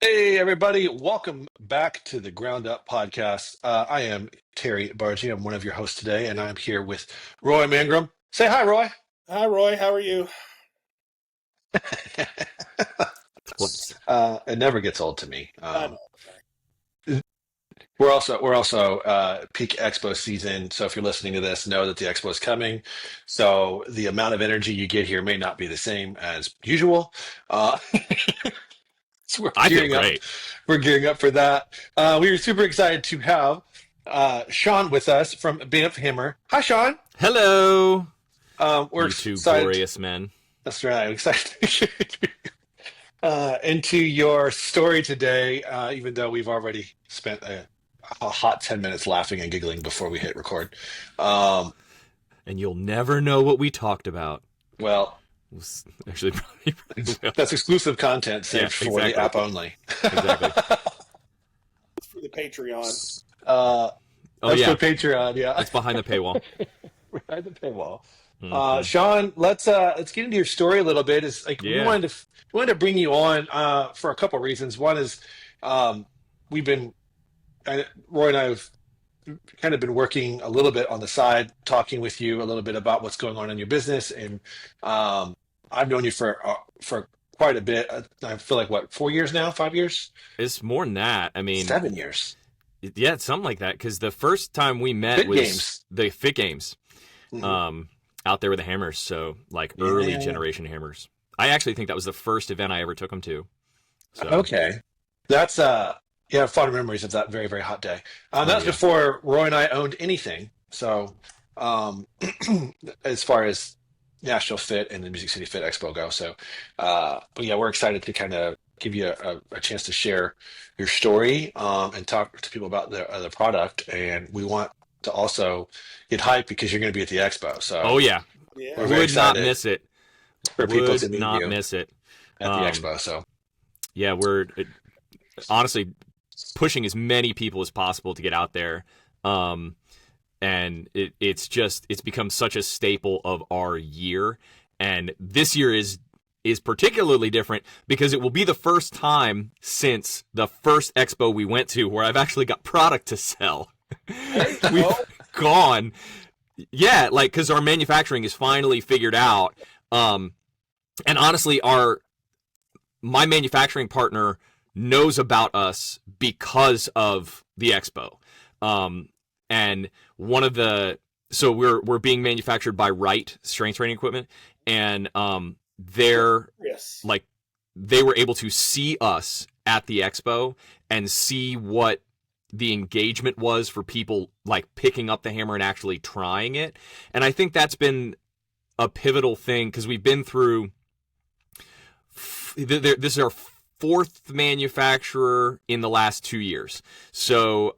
Hey, everybody. Welcome back to the Ground Up Podcast. I am Terry Bargy. I'm one of your hosts today, and I'm here with Roy Mangrum. Say hi, Roy. Hi, Roy. How are you? It never gets old to me. I know. We're also peak expo season, so if you're listening to this, know that the expo is coming. So the amount of energy you get here may not be the same as usual. Uh, so we're I feel gearing up. great. We're gearing up for that. We are super excited to have Shawn with us from BAMF Hammer. Hi, Shawn. Hello, We're you two excited. glorious men. That's right. Excited into your story today. Even though we've already spent a hot 10 minutes laughing and giggling before we hit record. Um, And you'll never know what we talked about. well, Actually, probably will. that's exclusive content saved Yeah, for the exactly. app only. Exactly. It's for the Patreon. Uh, Oh that's yeah, for Patreon. Yeah, it's behind the paywall. behind the paywall. Mhm. Shawn, let's get into your story a little bit. Is like Yeah. we wanted to bring you on for a couple reasons. One is we've been Roy and I have kind of been working a little bit on the side, talking with you a little bit about what's going on in your business, and I've known you for quite a bit. I feel like what 4 years now, 5 years, It's more than that. I mean, 7 years. yeah, it's something like that. Because the first time we met Fit was games. the Fit Games, Mhm. out there with the hammers. So like Yeah, early yeah, yeah. generation hammers. I actually think that was the first event I ever took them to. So Okay, that's yeah, fond memories of that very very hot day. oh That's yeah, before Roy and I owned anything. So um, as far as National Fit and the Music City Fit Expo go, so but yeah, we're excited to kind of give you a chance to share your story and talk to people about the product, and we want to also get hyped because you're going to be at the expo. oh So yeah. Yeah. we're very Would not excited miss it. for people to Would meet not you miss it. at the expo. So Yeah, we're honestly pushing as many people as possible to get out there. And it's become such a staple of our year. And this year is particularly different because it will be the first time since the first expo we went to where I've actually got product to sell. There you We've go. gone, yeah, like because our manufacturing is finally figured out. And honestly, my manufacturing partner knows about us because of the expo. And one of the so we're being manufactured by Wright Strength Training Equipment, and they're Yes. like they were able to see us at the expo and see what the engagement was for people like picking up the hammer and actually trying it. And I think that's been a pivotal thing because we've been through this is our fourth manufacturer in the last 2 years. So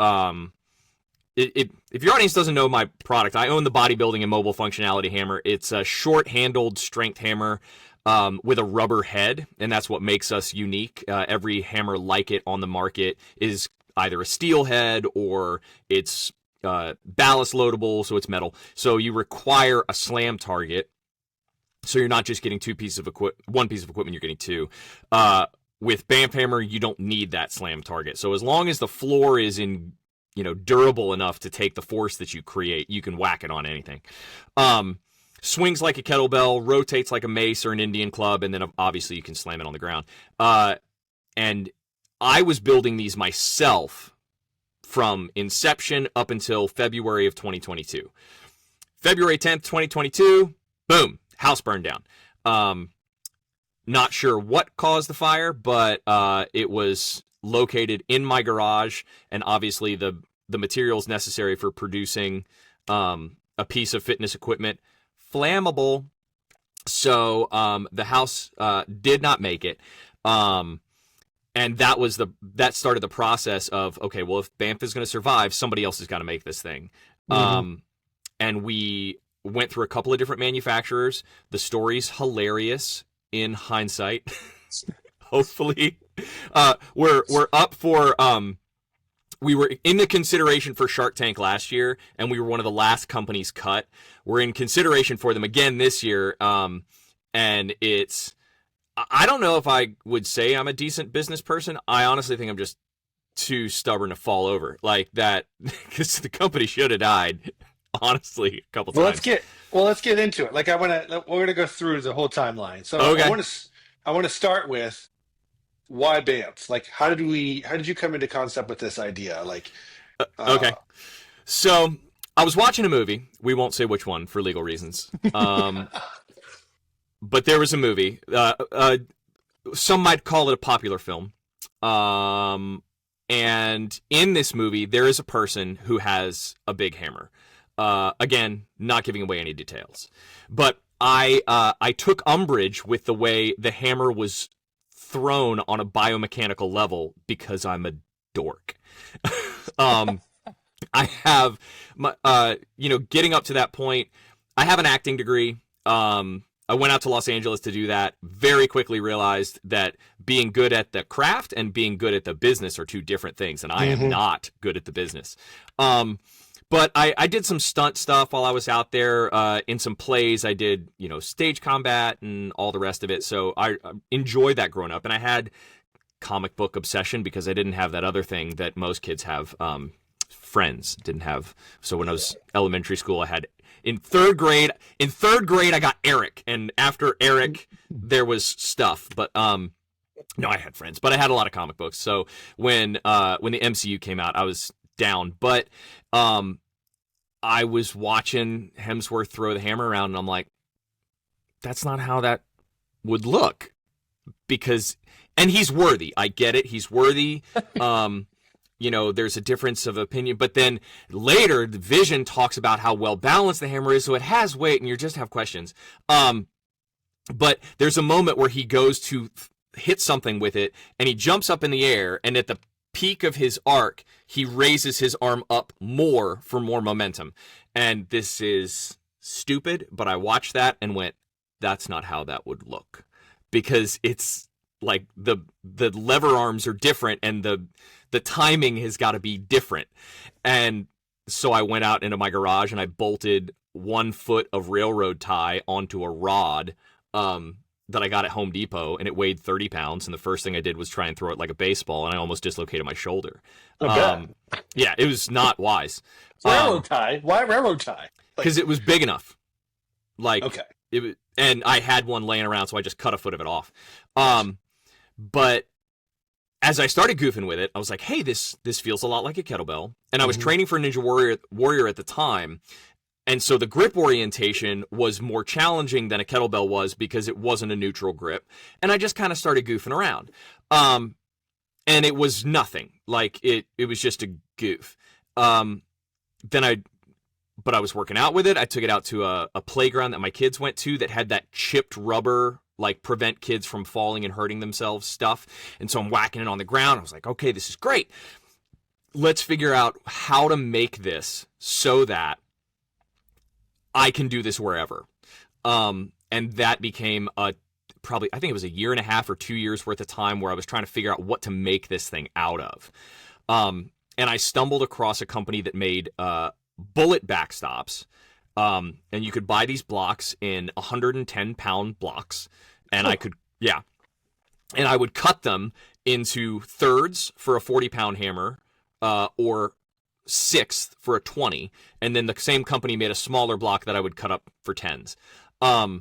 if your audience doesn't know my product, I own the Bodybuilding and Mobile Functionality hammer. It's a short-handled strength hammer with a rubber head, and that's what makes us unique. Every hammer like it on the market is either a steel head or it's ballast loadable, so it's metal. So you require a slam target. So you're not just getting one piece of equipment, you're getting two. With BAMF Hammer, you don't need that slam target. So as long as the floor is durable enough to take the force that you create, you can whack it on anything. Swings like a kettlebell, rotates like a mace or an Indian club, and then obviously you can slam it on the ground. And I was building these myself from inception up until February of 2022. February 10th, 2022, boom, house burned down. Not sure what caused the fire, but it was located in my garage, and obviously the materials necessary for producing a piece of fitness equipment, flammable. So the house did not make it. And that started the process of, okay, well, if BAMF is going to survive, somebody else has got to make this thing. And we went through a couple of different manufacturers. The story's hilarious in hindsight. Hopefully, we're up for. We were in the consideration for Shark Tank last year, and we were one of the last companies cut. We're in consideration for them again this year, and it's. I don't know if I would say I'm a decent business person. I honestly think I'm just too stubborn to fall over like that, because the company should have died, honestly, a couple Well, times. let's get into it. Like we're gonna go through the whole timeline. So Okay. I want to start with why BAMF? Like, how did you come into concept with this idea? Like, Okay. uh, So I was watching a movie. We won't say which one for legal reasons. But there was a movie. Some might call it a popular film. And in this movie, there is a person who has a big hammer. Again, not giving away any details. But I took umbrage with the way the hammer was thrown on a biomechanical level because I'm a dork. um, I have my, getting up to that point, I have an acting degree. I went out to Los Angeles to do that. Very quickly realized that being good at the craft and being good at the business are two different things, and I am mhm. not good at the business. But I did some stunt stuff while I was out there. In some plays, I did, stage combat and all the rest of it. So I enjoyed that growing up. And I had comic book obsession because I didn't have that other thing that most kids have. Friends didn't have. So when I was elementary school, I had in third grade. In third grade, I got Eric, and after Eric, there was stuff. But no, I had friends, but I had a lot of comic books. So when the MCU came out, I was down. But I was watching Hemsworth throw the hammer around, and I'm like, that's not how that would look. And he's worthy. I get it. He's worthy. There's a difference of opinion. But then later, the Vision talks about how well balanced the hammer is, so it has weight, and you just have questions. But there's a moment where he goes to hit something with it, and he jumps up in the air, and at the peak of his arc, he raises his arm up more for more momentum. And this is stupid, but I watched that and went, that's not how that would look. Because it's like the lever arms are different, and the timing has got to be different. And so I went out into my garage and I bolted 1 foot of railroad tie onto a rod that I got at Home Depot, and it weighed 30 pounds. And the first thing I did was try and throw it like a baseball, and I almost dislocated my shoulder. I bet. Yeah, it was not wise. Railroad tie. Why railroad tie? Like, Because it was big enough. Like, okay. it was, and I had one laying around, so I just cut a foot of it off. But as I started goofing with it, I was like, hey, this feels a lot like a kettlebell. And I was training for Ninja Warrior at the time. And so the grip orientation was more challenging than a kettlebell was because it wasn't a neutral grip. And I just kind of started goofing around. And it was nothing. Like, it was just a goof. But I was working out with it. I took it out to a playground that my kids went to that had that chipped rubber, like prevent kids from falling and hurting themselves stuff. And so I'm whacking it on the ground. I was like, okay, this is great. Let's figure out how to make this so that I can do this wherever. And that became probably, I think it was a year and a half or 2 years worth of time where I was trying to figure out what to make this thing out of. And I stumbled across a company that made bullet backstops. And you could buy these blocks in 110-pound blocks. And and I would cut them into thirds for a 40-pound hammer, or sixth for a 20. And then the same company made a smaller block that I would cut up for tens. I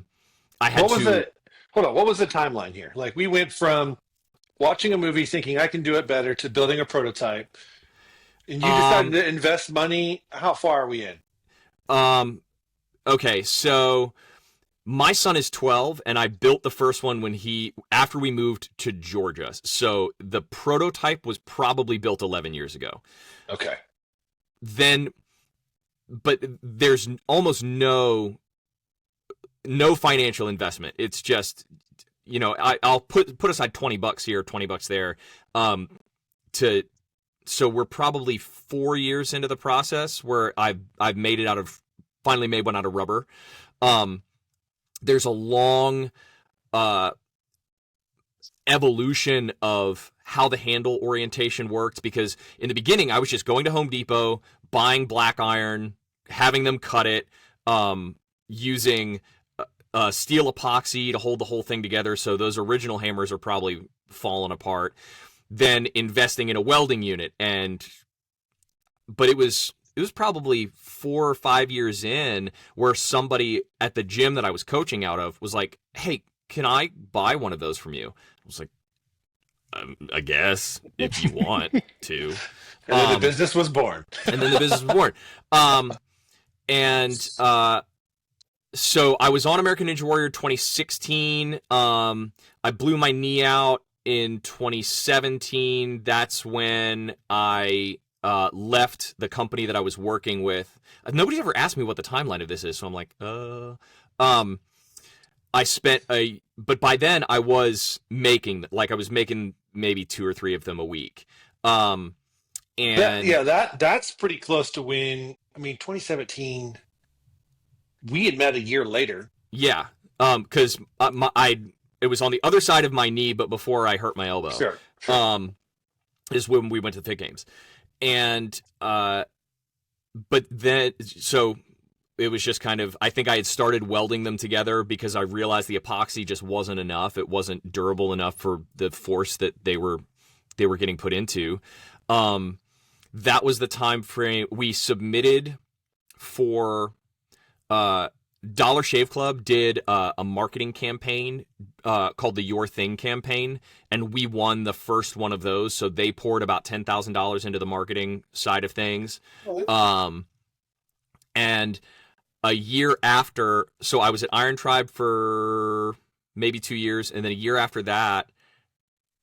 had What was the hold on? What was the timeline here? Like, we went from watching a movie thinking I can do it better to building a prototype, and you decided to invest money. How far are we in? Okay, so my son is 12, and I built the first one after we moved to Georgia. So the prototype was probably built 11 years ago. Okay. But there's almost no financial investment. It's just, I'll put aside $20 here, $20 there, so we're probably 4 years into the process where I've finally made one out of rubber. There's a long evolution of how the handle orientation worked, because in the beginning I was just going to Home Depot, buying black iron, having them cut it, using steel epoxy to hold the whole thing together. So those original hammers are probably falling apart. Then investing in a welding unit, but it was probably 4 or 5 years in where somebody at the gym that I was coaching out of was like, "Hey, can I buy one of those from you?" I was like, I guess if you want to. And then the business was born. And then the business was born. And so I was on American Ninja Warrior 2016. I blew my knee out in 2017. That's when I left the company that I was working with. Nobody's ever asked me what the timeline of this is, so I'm like, I spent but by then I was making maybe 2 or 3 of them a week. And that's pretty close to when, 2017, we had met a year later. Yeah. Cause it was on the other side of my knee, but before I hurt my elbow. Sure. Is when we went to Fit Games. And, but then, so it was just kind of, I think I had started welding them together because I realized the epoxy just wasn't enough. It wasn't durable enough for the force that they were getting put into. That was the time frame we submitted for, Dollar Shave Club did a marketing campaign called the Your Thing campaign, and we won the first one of those. So they poured about $10,000 into the marketing side of things. And a year after, so I was at Iron Tribe for maybe 2 years, and then a year after that,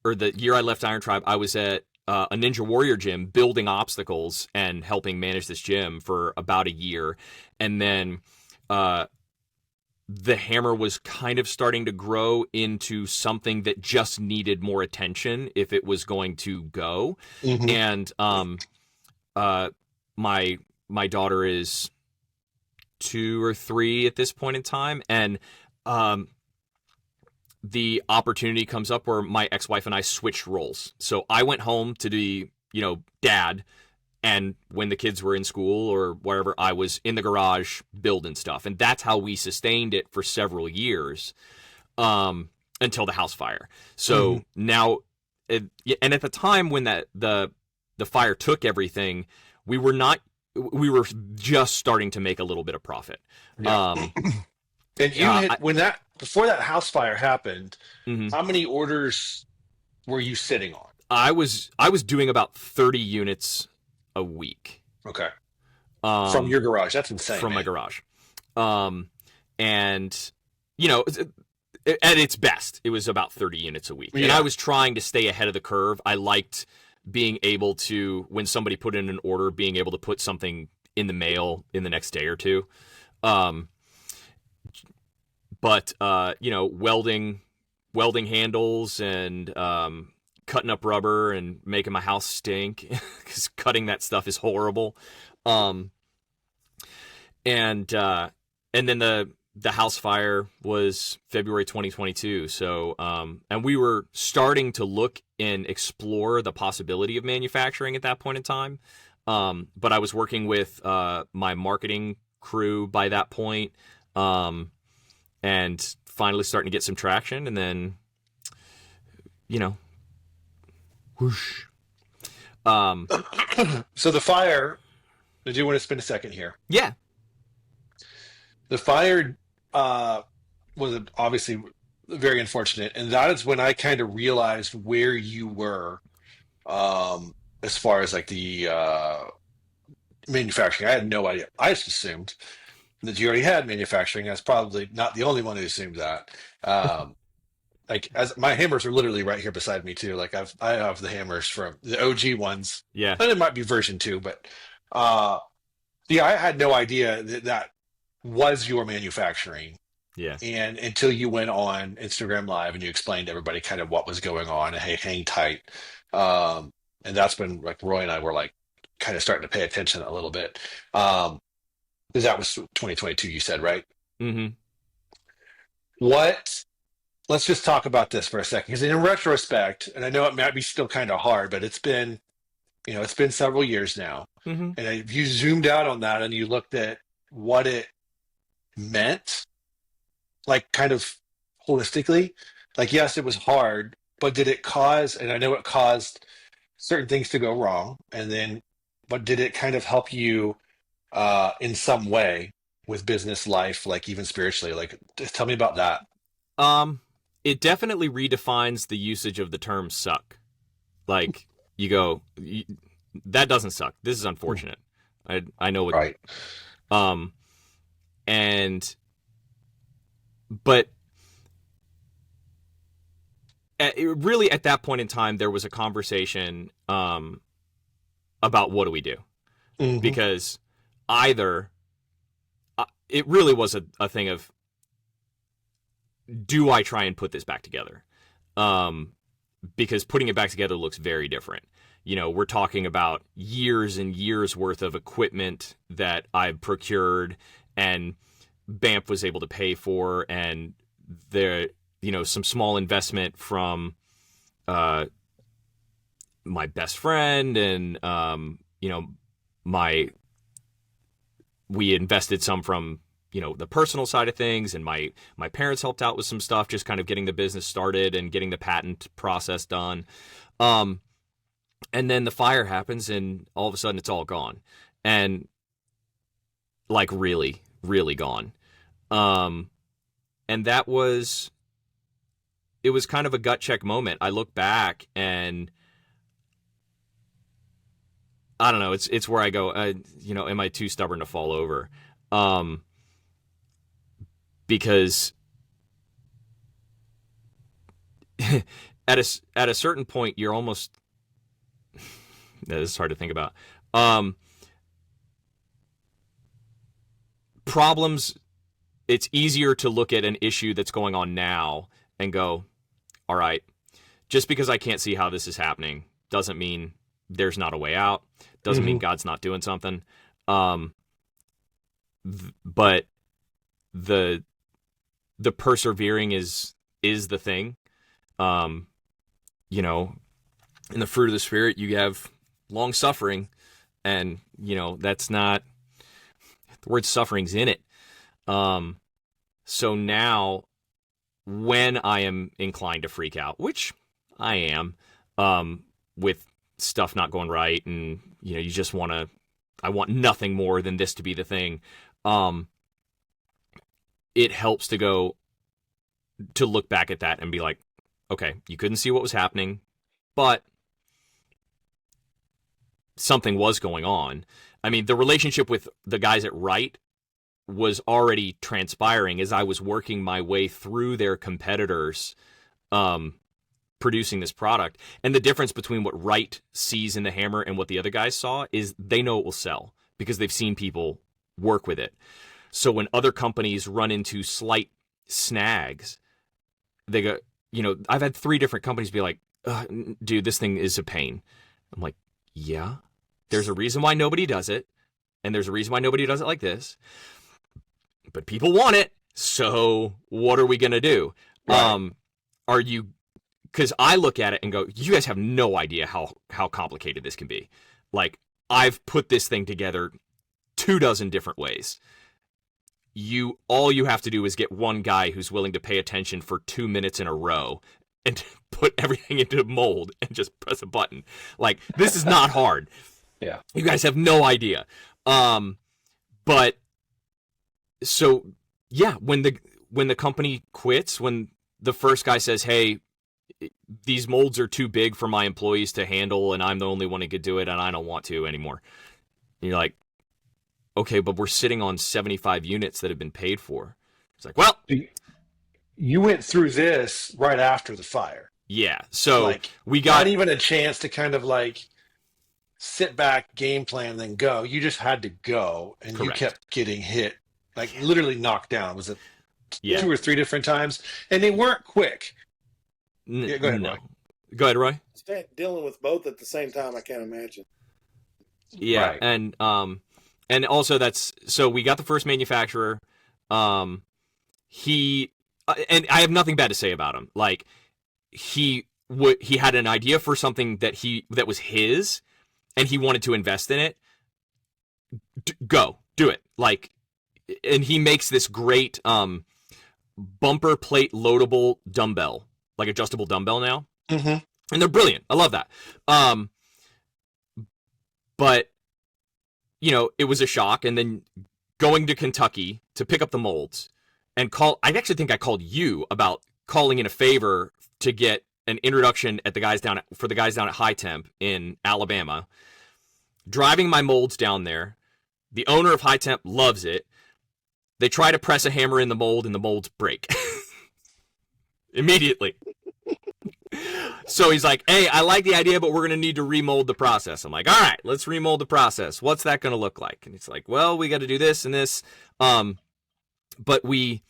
or the year I left Iron Tribe, I was at a Ninja Warrior gym building obstacles and helping manage this gym for about a year. And then the hammer was kind of starting to grow into something that just needed more attention if it was going to go. Mm-hmm. And my daughter is 2 or 3 at this point in time, and the opportunity comes up where my ex-wife and I switched roles. So I went home to be, dad, and when the kids were in school or wherever, I was in the garage building stuff. And that's how we sustained it for several years until the house fire. So now, and at the time when the fire took everything, we were just starting to make a little bit of profit. Yeah. And you before that house fire happened, how many orders were you sitting on? I was doing about 30 units a week. Okay. From your garage. That's insane. From my garage. And, at its best, it was about 30 units a week. Yeah. And I was trying to stay ahead of the curve. I liked being able to, when somebody put in an order, being able to put something in the mail in the next day or two. But welding handles and cutting up rubber and making my house stink because cutting that stuff is horrible. And then the house fire was February 2022. So, and we were starting to look and explore the possibility of manufacturing at that point in time. But I was working with my marketing crew by that point, and finally starting to get some traction. And then, whoosh. So the fire, I do want to spend a second here. Yeah. The fire was obviously very unfortunate, and that is when I kind of realized where you were as far as like the manufacturing. I had no idea. I just assumed that you already had manufacturing. I was probably not the only one who assumed that. Like, as my hammers are literally right here beside me too. Like I have the hammers from the OG ones. Yeah. And it might be version 2, but I had no idea that was your manufacturing. Yeah. And until you went on Instagram Live and you explained to everybody kind of what was going on and hey, hang tight. And that's when like Roy and I were like kind of starting to pay attention a little bit. Because that was 2022, you said, right? Mm-hmm. Let's just talk about this for a second. Because in retrospect, and I know it might be still kind of hard, but it's been several years now. Mm-hmm. And if you zoomed out on that and you looked at what it meant like kind of holistically? Like, yes, it was hard, but did it cause, and I know it caused certain things to go wrong, and then, but did it kind of help you in some way with business life, like even spiritually? Like, just tell me about that. Um, it definitely redefines the usage of the term suck. Like, you go, that doesn't suck. This is unfortunate. I know what, Right. um, and, but really at that point in time, there was a conversation, about what do we do? Hmm. Because either, it really was a thing of, do I try and put this back together? Um, because putting it back together looks very different. You know, we're talking about years and years worth of equipment that I've procured and BAMF was able to pay for, and there, you know, some small investment from uh, my best friend, and you know, my we invested some from, you know, the personal side of things, and my parents helped out with some stuff, just kind of getting the business started and getting the patent process done. Um, and then the fire happens, and all of a sudden it's all gone, and like really, really gone. Um, and that was it was kind of a gut check moment. I look back and I don't know. It's where I go. You know, am I too stubborn to fall over? Um, because at a certain point, you're almost. This is hard to think about. Um, Problems. It's easier to look at an issue that's going on now and go, all right, just because I can't see how this is happening doesn't mean there's not a way out. Doesn't mean Hmm. God's not doing something. Um, but the the persevering is the thing. Um, you know, in the fruit of the spirit, you have long suffering, and you know that's not the word suffering's in it. Um, so now, when I am inclined to freak out, which I am, with stuff not going right, and you know, you just want to. I want nothing more than this to be the thing. Um, it helps to look back at that and be like, okay, you couldn't see what was happening, but something was going on. I mean, the relationship with the guys at Wright was already transpiring as I was working my way through their competitors, um, producing this product. And the difference between what Wright sees in the hammer and what the other guys saw is they know it will sell because they've seen people work with it. So when other companies run into slight snags, they go, you know, I've had 3 different companies be like, dude, this thing is a pain. I'm like, yeah, there's a reason why nobody does it. And there's a reason why nobody does it like this. But people want it. So what are we going to do? Right. Are you, because I look at it and go, you guys have no idea how complicated this can be. Like, I've put this thing together 24 different ways. All you have to do is get one guy who's willing to pay attention for 2 minutes in a row and put everything into a mold and just press a button. Like, this is not hard. Yeah. You guys have no idea. But so yeah, when the company quits, when the first guy says, "Hey, these molds are too big for my employees to handle, and I'm the only one who could do it, and I don't want to anymore," and you're like, okay, but we're sitting on 75 units that have been paid for. It's like, well, You went through this right after the fire. yeah. So Like, we not got even a chance to kind of like sit back, game plan, then go. You just had to go, and you correct. kept getting hit, like literally knocked down. Was it Yeah. 2 or 3 different times? And they weren't quick. Yeah, go ahead, No. Roy. Go ahead, Roy. Dealing with both at the same time, I can't imagine. Yeah, Right. and also that's so we got the first manufacturer. Um, he and I have nothing bad to say about him. Like he had an idea for something that was his, and he wanted to invest in it. Go do it. Like, and he makes this great bumper plate loadable dumbbell, like adjustable dumbbell now. Mm-hmm. And they're brilliant. I love that. But, you know, it was a shock. And then going to Kentucky to pick up the molds and I actually think I called you about calling in a favor to get an introduction for the guys down at High Temp in Alabama. Driving my molds down there. The owner of High Temp loves it. They try to press a hammer in the mold and the molds break. Immediately. So he's like, hey, I like the idea, but we're going to need to remold the process. I'm like, all right, let's remold the process. What's that going to look like? And he's like, well, we got to do this and this. But we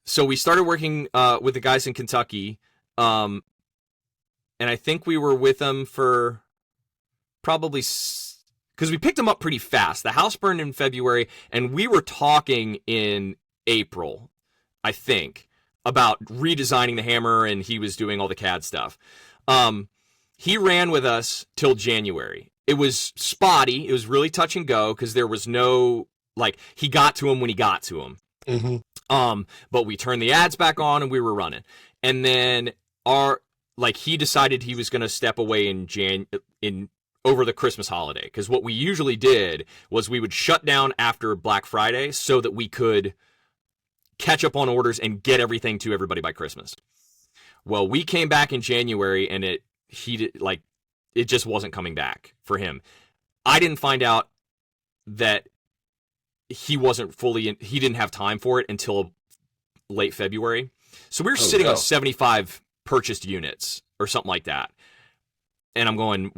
started working with the guys in Kentucky. And I think we were with them for probably, because we picked them up pretty fast. The house burned in February, and we were talking in April, I think, about redesigning the hammer, and he was doing all the CAD stuff. He ran with us till January. It was spotty. It was really touch and go because there was no, like, he got to him when he got to him. Mm-hmm. But we turned the ads back on and we were running. And then he decided he was going to step away in over the Christmas holiday. Because what we usually did was we would shut down after Black Friday so that we could catch up on orders and get everything to everybody by Christmas. Well, we came back in January and it just wasn't coming back for him. I didn't find out that he didn't have time for it until late February. So we were sitting on 75 purchased units or something like that. And I'm going,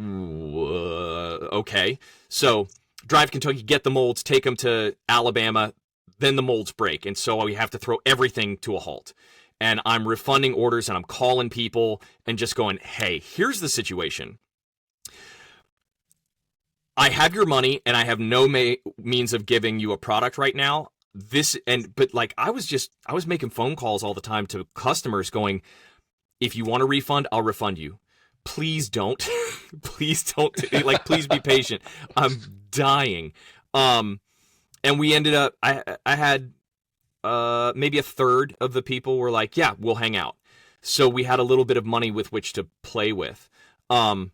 okay. So drive to Kentucky, get the molds, take them to Alabama, then the molds break. And so we have to throw everything to a halt. And I'm refunding orders and I'm calling people and just going, hey, here's the situation. I have your money and I have no means of giving you a product right now. I was making phone calls all the time to customers going, if you want a refund, I'll refund you. Please don't. Please don't. Please be patient. I'm dying. And we ended up, I had maybe a third of the people were like, yeah, we'll hang out. So we had a little bit of money with which to play with. And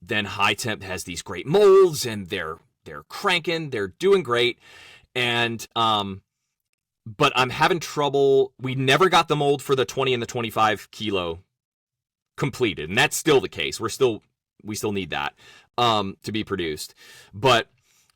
then High Temp has these great molds and they're cranking, they're doing great. And, but I'm having trouble. We never got the mold for the 20 and the 25 kilo completed. And that's still the case. We still need that, to be produced, but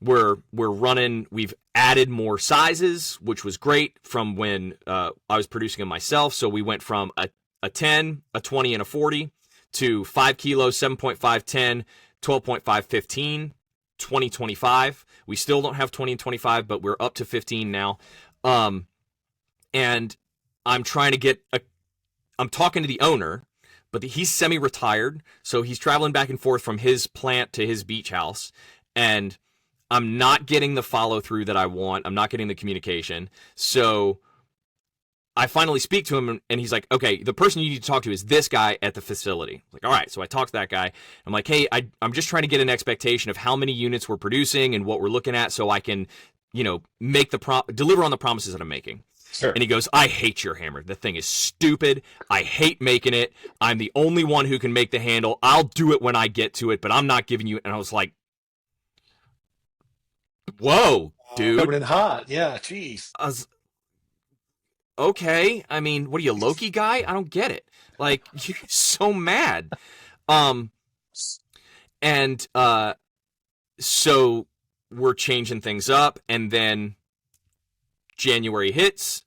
we're running, we've added more sizes, which was great from when, I was producing them myself. So we went from a 10, a 20 and a 40 to 5 kilos, 7.5, 10, 12.5, 15, 20, 25. We still don't have 20 and 25, but we're up to 15 now. And I'm trying to I'm talking to the owner, but he's semi-retired. So he's traveling back and forth from his plant to his beach house. And I'm not getting the follow through that I want. I'm not getting the communication. So I finally speak to him and he's like, okay, the person you need to talk to is this guy at the facility. I'm like, all right. So I talk to that guy. I'm like, hey, I'm just trying to get an expectation of how many units we're producing and what we're looking at so I can, deliver on the promises that I'm making. Sure. And he goes, I hate your hammer. The thing is stupid. I hate making it. I'm the only one who can make the handle. I'll do it when I get to it, but I'm not giving you. And I was like, whoa, dude. Coming in hot. Yeah. Jeez. Okay, I mean, what are you, Loki guy? I don't get it. Like, you're so mad. So we're changing things up, and then January hits.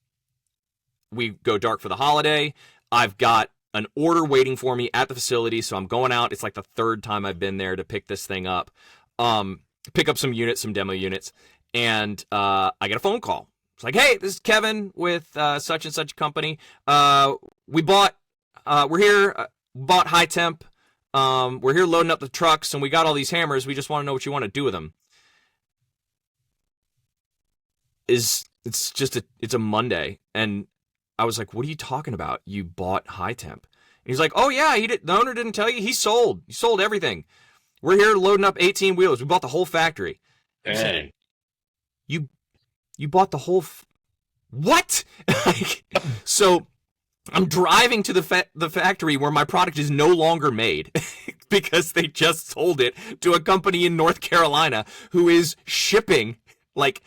We go dark for the holiday. I've got an order waiting for me at the facility, so I'm going out. It's like the third time I've been there to pick this thing up. Pick up some units, some demo units, and I get a phone call. It's like, hey, this is Kevin with such and such company. We're here, bought High Temp. We're here loading up the trucks, and we got all these hammers. We just want to know what you want to do with them. It's a Monday, and I was like, what are you talking about? You bought High Temp. And he's like, oh yeah, the owner didn't tell you. He sold everything. We're here loading up 18 wheels. We bought the whole factory. Dang. You bought the whole what? Like, so I'm driving to the factory where my product is no longer made because they just sold it to a company in North Carolina who is shipping like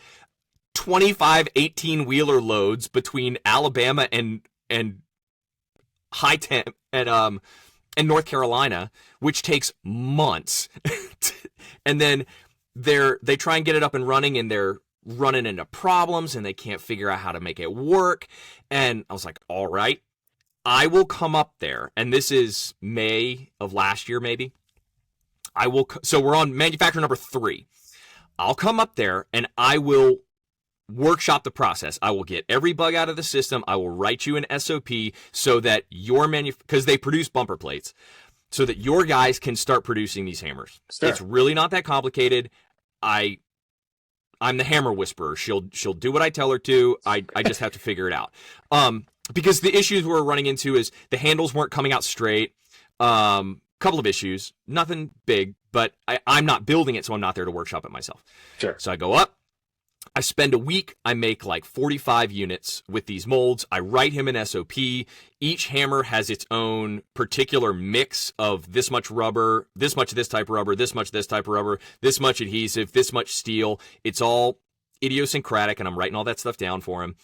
25 18-wheeler loads between Alabama and high temp and North Carolina, which takes months. And then they try and get it up and running, and they're running into problems and they can't figure out how to make it work. And I was like, all right, I will come up there. And this is May of last year, maybe. So we're on manufacturer number 3. I'll come up there and I will workshop the process. I will get every bug out of the system. I will write you an SOP so that your because they produce bumper plates, so that your guys can start producing these hammers. Sure. It's really not that complicated. I'm the hammer whisperer. She'll do what I tell her to. I just have to figure it out. Because the issues we're running into is the handles weren't coming out straight. Couple of issues, nothing big, but I'm not building it, so I'm not there to workshop it myself. Sure. So I go up. I spend a week. I make like 45 units with these molds. I write him an SOP. Each hammer has its own particular mix of this much rubber, this much of this type of rubber, this much of this type of rubber, this much adhesive, this much steel. It's all idiosyncratic, and I'm writing all that stuff down for him.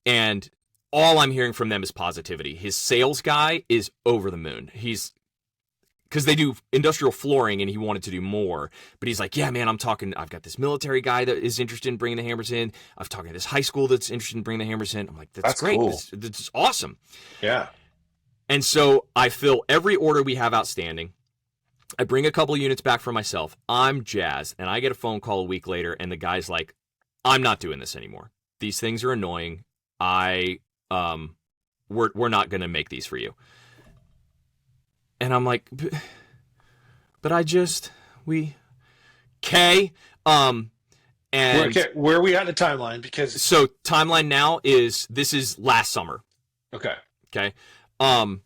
And all I'm hearing from them is positivity. His sales guy is over the moon. Because they do industrial flooring and he wanted to do more. But he's like, yeah, man, I've got this military guy that is interested in bringing the hammers in. I've talked to this high school that's interested in bringing the hammers in. I'm like, that's great. Cool. This is awesome. Yeah. And so I fill every order we have outstanding. I bring a couple of units back for myself. I'm jazzed. And I get a phone call a week later and the guy's like, I'm not doing this anymore. These things are annoying. We're not going to make these for you. And I'm like, but okay. And where are we at in the timeline? Because so timeline now this is last summer. Okay. Okay. But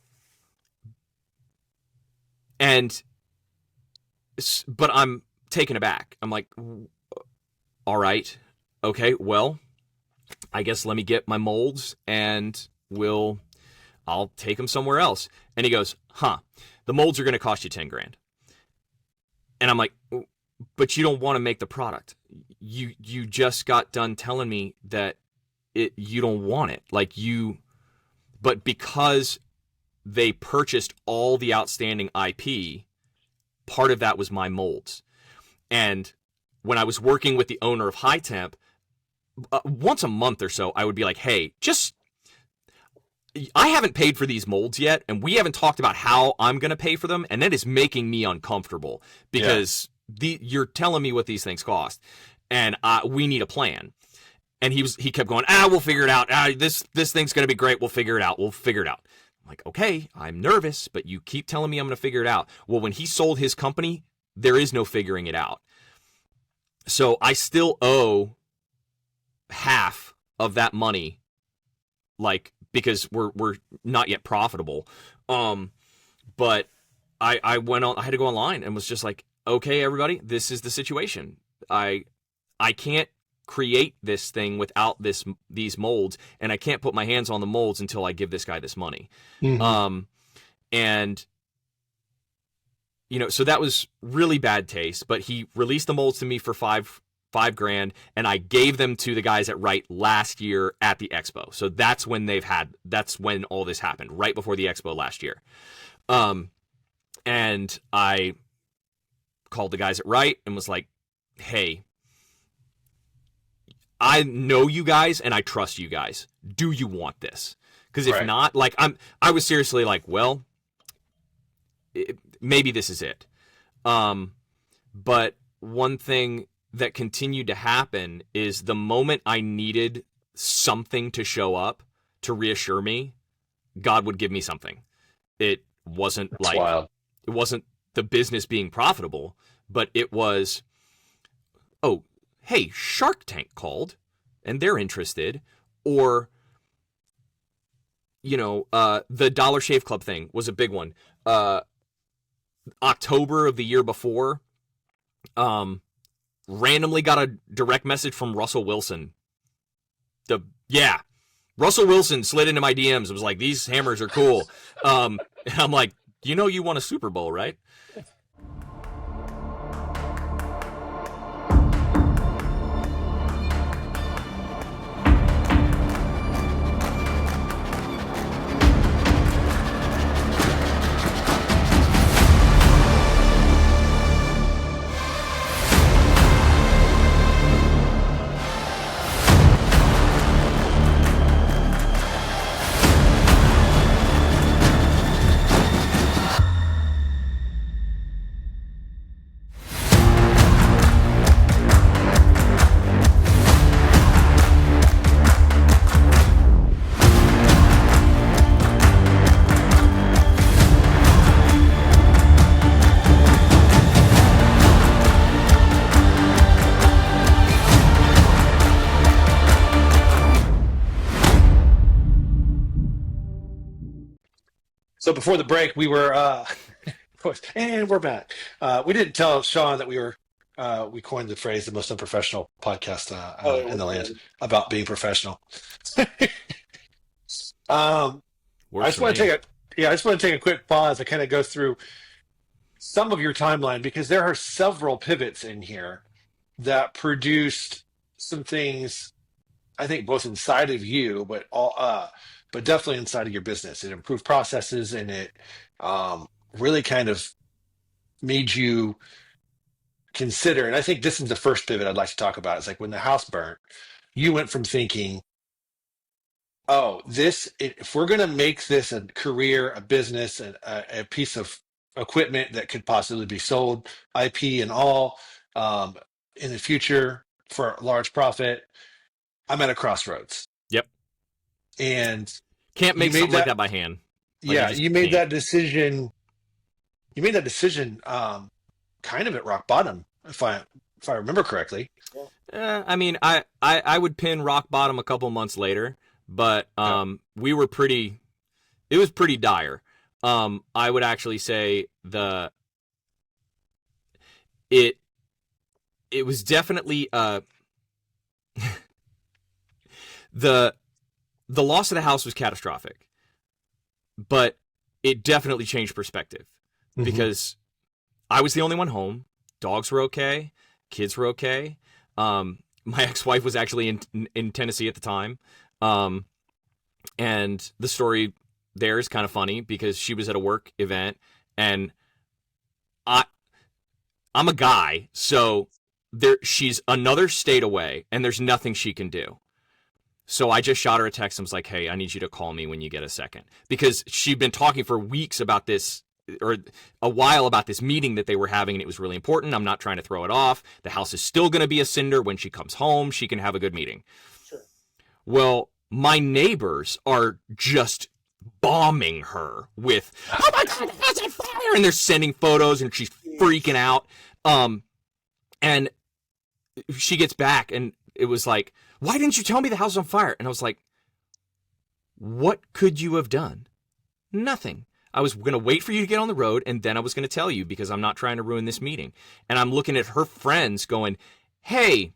I'm taken aback. I'm like, all right, okay, well, I guess let me get my molds and I'll take them somewhere else. And he goes, the molds are going to cost you 10 grand. And I'm like, but you don't want to make the product. You just got done telling me that you don't want it. But because they purchased all the outstanding IP, part of that was my molds. And when I was working with the owner of High Temp, once a month or so, I would be like, hey, I haven't paid for these molds yet, and we haven't talked about how I'm going to pay for them, and that is making me uncomfortable because you're telling me what these things cost, and we need a plan. And he kept going, we'll figure it out. This thing's going to be great. We'll figure it out. I'm like, okay, I'm nervous, but you keep telling me I'm going to figure it out. Well, when he sold his company, there is no figuring it out. So I still owe half of that money, because we're not yet profitable. But I went on, I had to go online and was just like, okay, everybody, this is the situation. I can't create this thing without these molds, and I can't put my hands on the molds until I give this guy this money. Mm-hmm. And so that was really bad taste, but he released the molds to me for $5,000, and I gave them to the guys at Wright last year at the expo. So that's when all this happened, right before the expo last year. And I called the guys at Wright and was like, hey, I know you guys and I trust you guys. Do you want this? Because if not, I was seriously like, well, maybe this is it. But one thing that continued to happen is the moment I needed something to show up to reassure me, God would give me something. It wasn't wild. It wasn't the business being profitable, but it was, oh, hey, Shark Tank called and they're interested, or the Dollar Shave Club thing was a big one. October of the year before, randomly got a direct message from Russell Wilson yeah. Russell Wilson slid into my DMs and was like, these hammers are cool. And I'm like, you won a Super Bowl, right? So before the break, we were, of course, and we're back. We didn't tell Shawn that we coined the phrase "the most unprofessional podcast Oh, in the yeah. land" about being professional. um, I Works just for want to me. I just want to take a quick pause to kind of go through some of your timeline because there are several pivots in here that produced some things. I think both inside of you, but definitely inside of your business. It improved processes and it really kind of made you consider. And I think this is the first pivot I'd like to talk about. It's like when the house burnt, you went from thinking, "Oh, if we're going to make this a career, a business, a piece of equipment that could possibly be sold, IP and all, um, in the future for a large profit, I'm at a crossroads." Yep. And Can't you make made something like that, that by hand. Like, you yeah, just you made can't. that decision. You made that decision, kind of at rock bottom, if I remember correctly. I mean, I would pin rock bottom a couple months later, but Yeah. we were pretty. It was pretty dire. I would actually say it it was definitely the the loss of the house was catastrophic, but it definitely changed perspective Hmm. because I was the only one home. Dogs were okay, kids were okay. My ex-wife was actually in Tennessee at the time, um, and the story there is kind of funny because she was at a work event, and I I'm a guy, so she's another state away, and there's nothing she can do. So I just shot her a text and was like, "Hey, I need you to call me when you get a second," because she'd been talking for weeks about this, or a while about this meeting that they were having, and it was really important. I'm not trying to throw it off. The house is still going to be a cinder. When she comes home, she can have a good meeting. Sure. Well, my neighbors are just bombing her with, "Oh my God, the house on fire!" And they're sending photos, and she's freaking out. And she gets back, and it was like, "Why didn't you tell me the house was on fire?" And I was like, "What could you have done?" Nothing. I was going to wait for you to get on the road, and then I was going to tell you because I'm not trying to ruin this meeting. And I'm looking at her friends going, "Hey,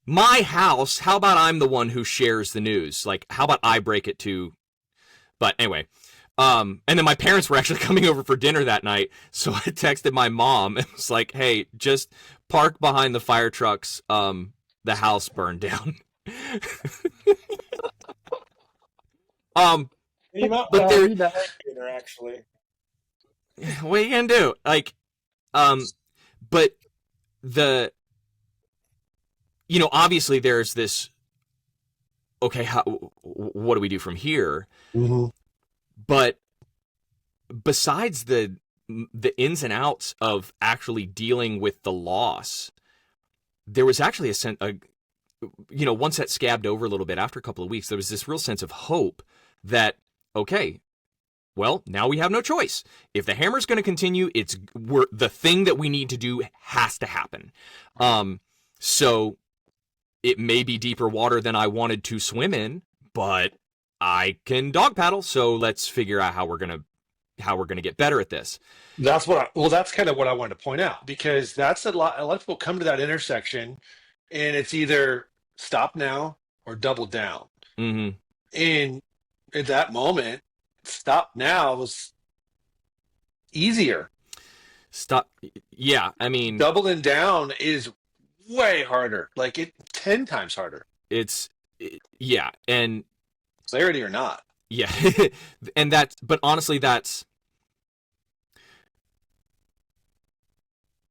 my house, how about I'm the one who shares the news? Like, how about I break it to..." But anyway, and then my parents were actually coming over for dinner that night. So I texted my mom and was like, "Hey, just park behind the fire trucks. The house burned down." um, You might but there, need that indicator, actually. what are you gonna do? Like, but the, obviously there's this. Okay, what do we do from here? Hmm. But besides the ins and outs of actually dealing with the loss, there was actually once that scabbed over a little bit after a couple of weeks, there was this real sense of hope that, okay, well, now we have no choice. If the hammer's going to continue, the thing that we need to do has to happen. So it may be deeper water than I wanted to swim in, but I can dog paddle. So let's figure out how we're gonna get better at this. That's kind of what I wanted to point out because that's a lot of people come to that intersection and it's either stop now or double down. Mm-hmm. And at that moment, stop now was easier. Stop. Yeah, I mean, Doubling down is way harder, like it 10 times harder, it's yeah, and clarity or not. yeah, and that's. But honestly,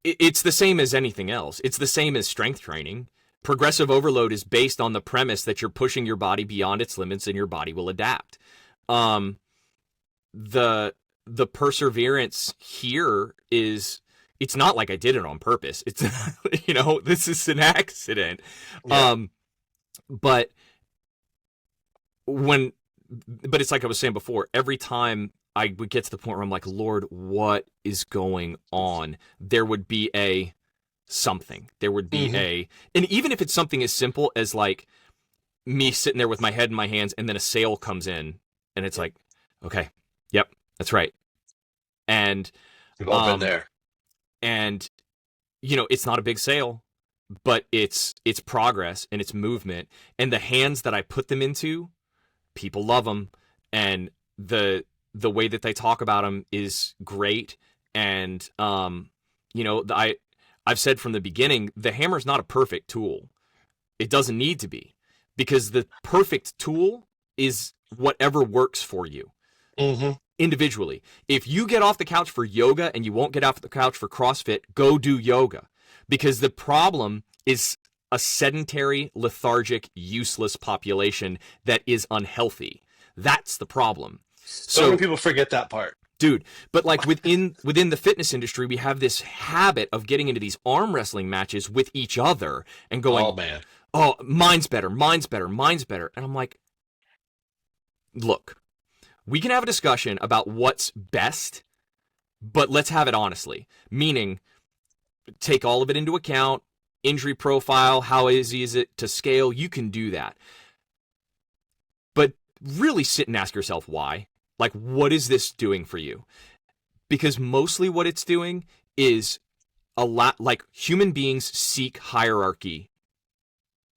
it's the same as anything else. It's the same as strength training. Progressive overload is based on the premise that you're pushing your body beyond its limits and your body will adapt. Um, the the perseverance here is, it's not like I did it on purpose. It's this is an accident. Yeah. But when but it's like I was saying before, every time I would get to the point where I'm like, Lord, what is going on? There would be a something. There would be Hmm. and even if it's something as simple as like me sitting there with my head in my hands and then a sale comes in and it's like, okay, yep, that's right. And, We've all been um, there. and, it's not a big sale, but it's progress and it's movement, and the hands that I put them into, people love them, and the way that they talk about them is great. And I've said from the beginning, the hammer's not a perfect tool. It doesn't need to be, because the perfect tool is whatever works for you Hmm. individually. If you get off the couch for yoga and you won't get off the couch for CrossFit, go do yoga, because the problem is a sedentary, lethargic, useless population that is unhealthy. That's the problem. So many So, people forget that part. dude, but like within the fitness industry, we have this habit of getting into these arm wrestling matches with each other and Oh going, man. "Oh, mine's better, mine's better, mine's better." And I'm like, "Look, we can have a discussion about what's best, but let's have it honestly." Meaning, take all of it into account, injury profile, how easy is it to scale? You can do that. But really sit and ask yourself why. Like, what is this doing for you? Because mostly what it's doing is a lot like human beings seek hierarchy.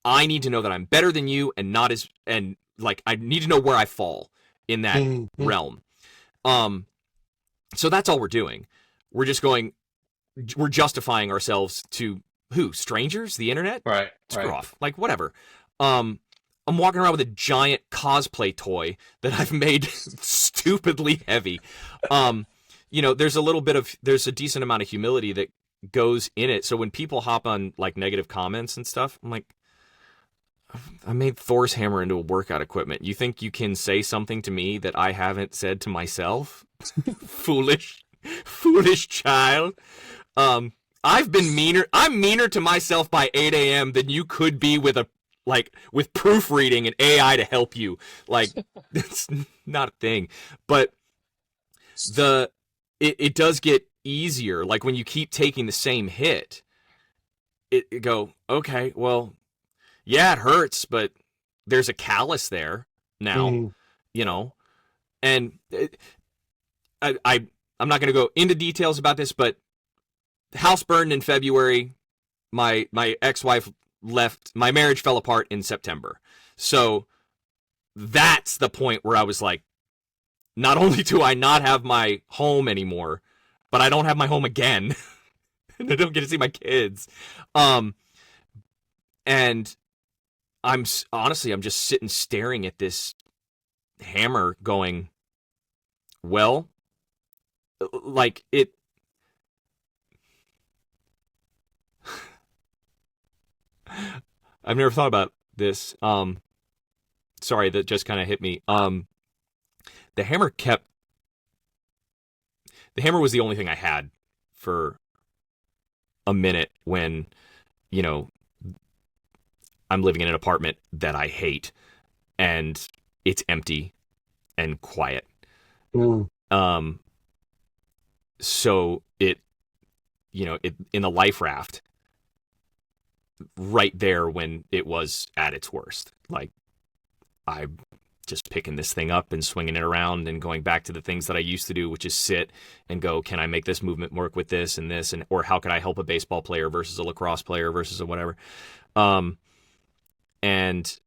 I need to know that I'm better than you and not as, and like, I need to know where I fall in that Hmm. realm. Um, so that's all we're doing. We're just going, we're justifying ourselves to who? Strangers? The internet? Right. Screw Right. off. Like, whatever. Um, I'm walking around with a giant cosplay toy that I've made stupidly heavy. There's a decent amount of humility that goes in it. So when people hop on like negative comments and stuff, I'm like, I made Thor's hammer into a workout equipment. You think you can say something to me that I haven't said to myself? Foolish, foolish child. Um, I've been meaner. I'm meaner to myself by 8 a.m. than you could be with proofreading and AI to help you. Like, it's not a thing. But it does get easier. Like when you keep taking the same hit, it go, okay, well, yeah, it hurts, but there's a callus there now, Hmm. you know. And I'm not going to go into details about this, but the house burned in February. My ex-wife left. My marriage fell apart in September. So that's the point where I was like, not only do I not have my home anymore, but I don't have my home again. And I don't get to see my kids. Um, and I'm just sitting staring at this hammer going, well, like it. I've never thought about this. Sorry, that just kind of hit me. The hammer kept. The hammer was the only thing I had for a minute when, you know, I'm living in an apartment that I hate and it's empty and quiet. Mm. Um, so it in the life raft right there when it was at its worst. Like I just picking this thing up and swinging it around and going back to the things that I used to do, which is sit and go, can I make this movement work with this and this, and or how can I help a baseball player versus a lacrosse player versus a whatever. And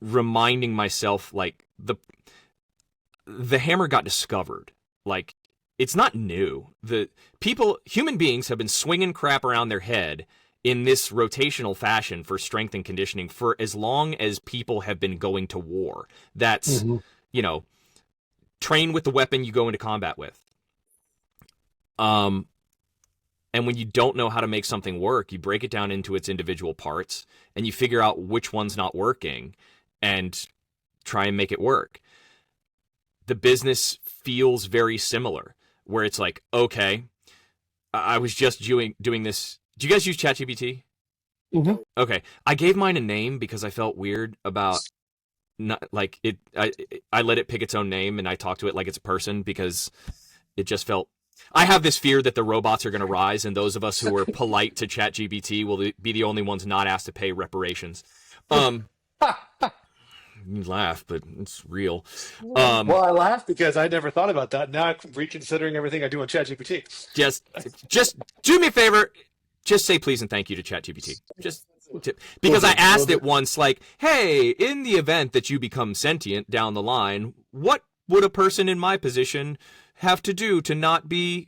reminding myself, like, the hammer got discovered. Like, it's not new. Human beings have been swinging crap around their head in this rotational fashion for strength and conditioning for as long as people have been going to war. That's, Mm-hmm. you know, train with the weapon you go into combat with. And when you don't know how to make something work, you break it down into its individual parts and you figure out which one's not working and try and make it work. The business feels very similar, where it's like, okay, I was just doing this. Do you guys use ChatGPT? Mm-hmm. Okay. I gave mine a name because I felt weird about not like it. I let it pick its own name and I talk to it like it's a person because it just felt. I have this fear that the robots are going to rise, and those of us who are polite to ChatGPT will be the only ones not asked to pay reparations. You laugh, but it's real. Well, I laugh because I never thought about that. Now I'm reconsidering everything I do on ChatGPT. Just do me a favor. Just say please and thank you to ChatGPT. Because I asked it once, like, hey, in the event that you become sentient down the line, what would a person in my position have to do to not be,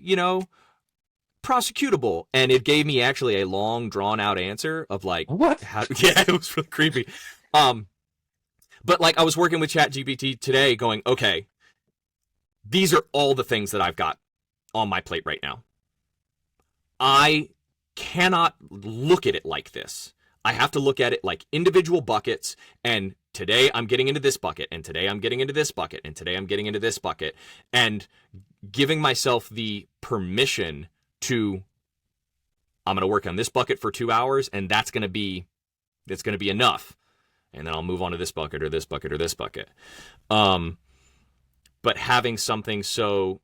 prosecutable? And it gave me actually a long, drawn-out answer of, like, what? Yeah, it was really creepy. But, like, I was working with ChatGPT today going, okay, these are all the things that I've got on my plate right now. I cannot look at it like this. I have to look at it like individual buckets, and today I'm getting into this bucket, and today I'm getting into this bucket, and today I'm getting into this bucket, and giving myself the permission to, I'm going to work on this bucket for 2 hours, and that's going to be enough. And then I'll move on to this bucket or this bucket or this bucket. But having something so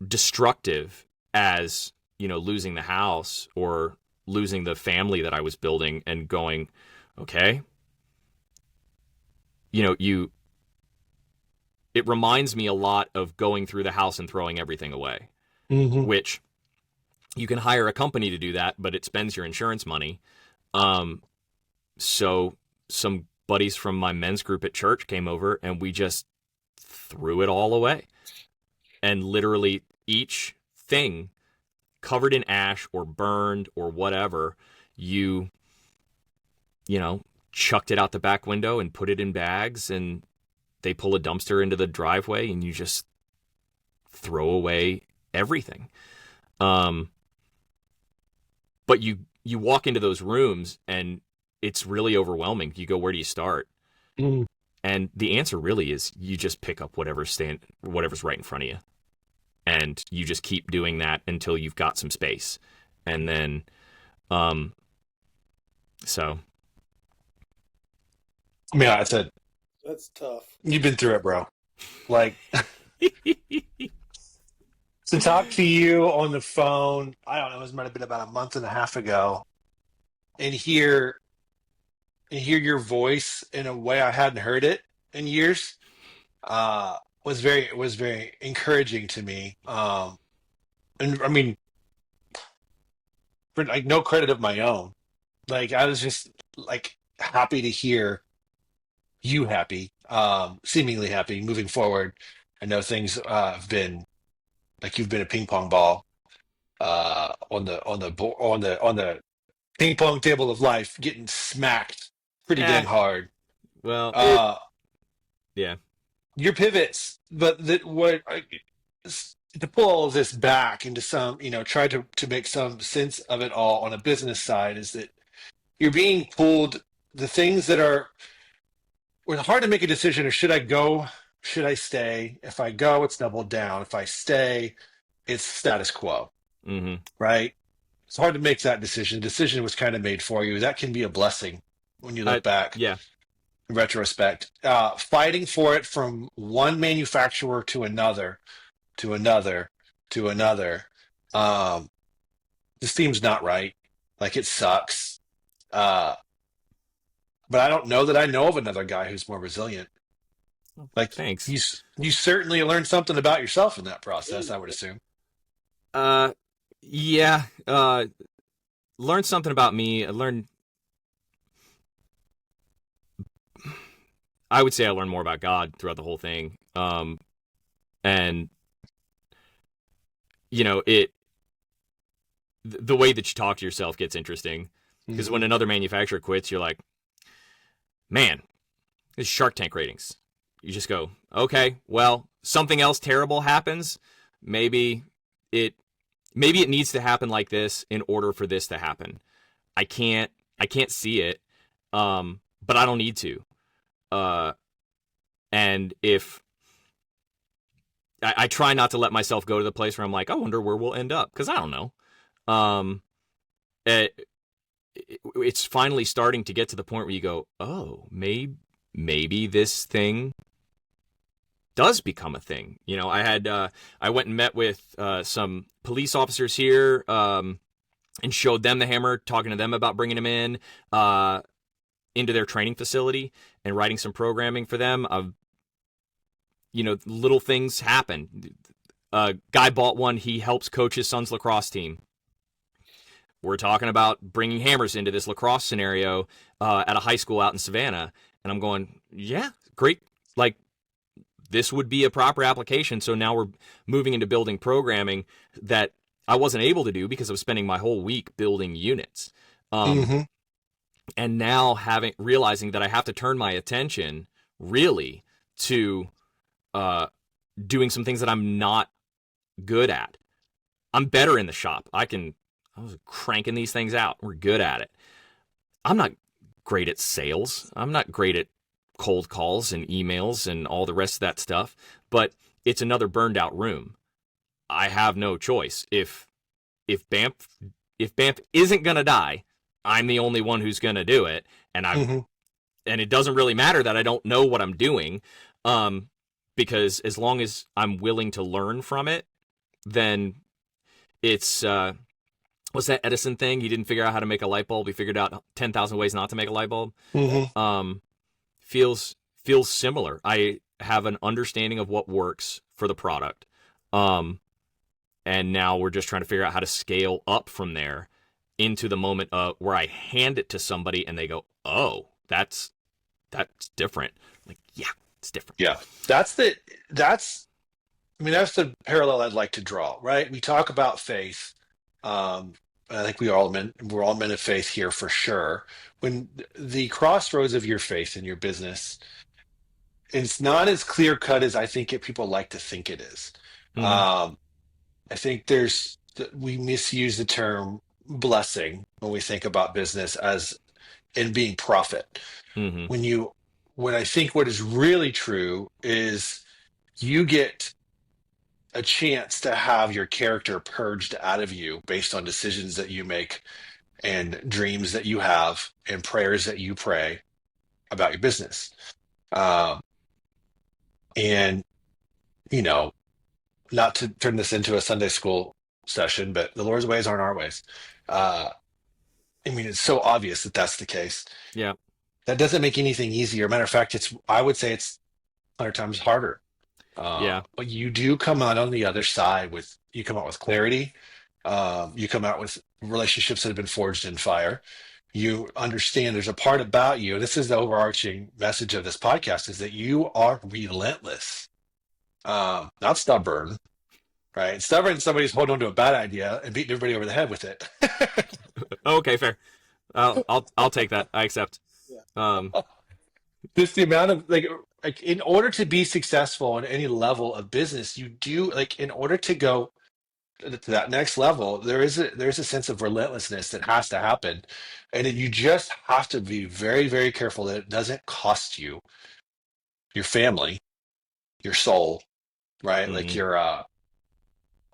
destructive as, losing the house or losing the family that I was building and going, okay, it reminds me a lot of going through the house and throwing everything away, which you can hire a company to do that, but it spends your insurance money. So some buddies from my men's group at church came over and we just threw it all away. And literally each thing covered in ash or burned or whatever, you chucked it out the back window and put it in bags, and they pull a dumpster into the driveway and you just throw away everything. But you walk into those rooms and it's really overwhelming. You go, where do you start? And the answer really is you just pick up whatever's right in front of you. And you just keep doing that until you've got some space. And then, so. I mean, I said, that's tough. You've been through it, bro. Like, to talk to you on the phone, I don't know, it might have been about a month and a half ago, and hear your voice in a way I hadn't heard it in years, was very encouraging to me. And I mean, for like no credit of my own, like I was just like happy to hear you happy, seemingly happy moving forward. I know things have been like you've been a ping pong ball on the ping pong table of life, getting smacked pretty dang hard. Well, yeah. Your pivots, but to pull all of this back into some, try to make some sense of it all on a business side, is that you're being pulled, the things that are, it's hard to make a decision of should I go, should I stay? If I go, it's doubled down. If I stay, it's status quo, right? It's hard to make that decision. The decision was kind of made for you. That can be a blessing when you look back. Yeah. In retrospect, fighting for it from one manufacturer to another, this seems not right. Like, it sucks. But I don't know that I know of another guy who's more resilient. Like, thanks. You certainly learned something about yourself in that process, I would assume. Yeah. Learned something about me. I learned I would say I learned more about God throughout the whole thing. And you know, the way that you talk to yourself gets interesting because Hmm. when another manufacturer quits, you're like, man, this is Shark Tank ratings. You just go, okay, well, something else terrible happens. Maybe it maybe it needs to happen like this in order for this to happen. I can't see it, but I don't need to. Uh, and if I try not to let myself go to the place where I'm like, I wonder where we'll end up because I don't know. Um, it, it's finally starting to get to the point where you go, oh, maybe this thing does become a thing. You know, I went and met with some police officers here and showed them the hammer, talking to them about bringing them in into their training facility and writing some programming for them. You know, little things happen. Guy bought one. He helps coach his son's lacrosse team. We're talking about bringing hammers into this lacrosse scenario at a high school out in Savannah. And I'm going, yeah, great. Like, this would be a proper application. So now we're moving into building programming that I wasn't able to do because I was spending my whole week building units. Hmm. And now realizing that I have to turn my attention really to uh, doing some things that I'm not good at. I'm better in the shop. I was cranking these things out. We're good at it. I'm not great at sales. I'm not great at cold calls and emails and all the rest of that stuff, but it's another burned out room. I have no choice. If BAMF if BAMF isn't going to die, I'm the only one who's going to do it, Hmm. and it doesn't really matter that I don't know what I'm doing, um, because as long as I'm willing to learn from it, then it's what's that Edison thing? He didn't figure out how to make a light bulb. He figured out 10,000 ways not to make a light bulb. Hmm. Um, feels similar. I have an understanding of what works for the product, um, and now we're just trying to figure out how to scale up from there into the moment where I hand it to somebody and they go, "Oh, that's different." I'm like, yeah, it's different. Yeah, that's the that's I mean that's the parallel I'd like to draw, right? We talk about faith. Um, I think we're all men of faith here for sure. When the crossroads of your faith in your business, it's not as clear cut as I think people like to think it is. Mm-hmm. Um, I think we misuse the term blessing when we think about business as in being profit. Mm-hmm. When you when I think what is really true is you get a chance to have your character purged out of you based on decisions that you make and dreams that you have and prayers that you pray about your business. Um, and, you know, not to turn this into a Sunday school session, but the Lord's ways aren't our ways. Uh, I mean, it's so obvious that that's the case. Yeah. That doesn't make anything easier. Matter of fact, I would say it's 100 times harder. Yeah. But you do come out on the other side you come out with clarity. You come out with relationships that have been forged in fire. You understand there's a part about you, and this is the overarching message of this podcast, is that you are relentless, not stubborn, right? Stubborn, somebody's holding on to a bad idea and beating everybody over the head with it. Okay, fair. I'll take that. I accept. Yeah. Um, Just the amount of like in order to be successful in any level of business, you do like in order to go to that next level, there's a sense of relentlessness that has to happen, and you just have to be very, very careful that it doesn't cost you your family, your soul, right? Like mhm.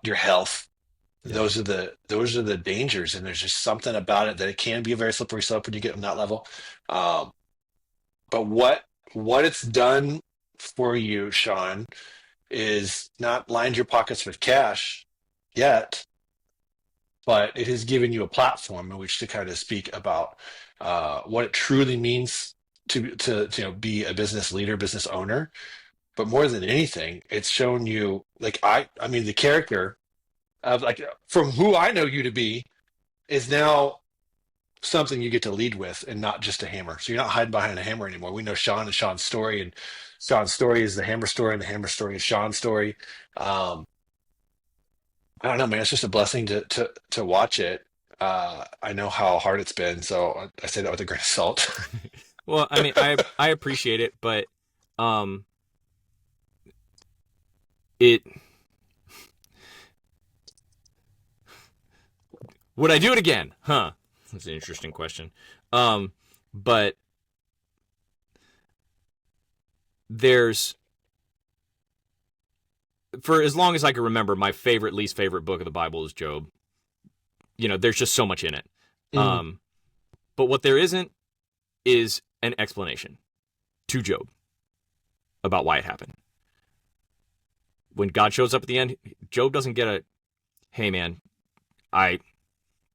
your health. Yeah. Those are the dangers, and there's just something about it that it can be a very slippery slope when you get on that level. Um, but what it's done for you, Sean, is not lined your pockets with cash yet, but it has given you a platform in which to kind of speak about what it truly means to be a business leader, business owner. But more than anything, it's shown you like I mean the character of like from who I know you to be is now something you get to lead with and not just a hammer. So you're not hiding behind a hammer anymore. We know Shawn and Shawn's story, and Shawn's story is the hammer story, and the hammer story is Shawn's story. Um, I don't know, man. It's just a blessing to watch it. I know how hard it's been, so I say that with a grain of salt. Well, I mean, I appreciate it, but um, it would I do it again? Huh? That's an interesting question. But there's for as long as I can remember, my least favorite book of the Bible is Job. There's just so much in it. Mm, But what there isn't is an explanation to Job about why it happened. When God shows up at the end, Job doesn't get hey man,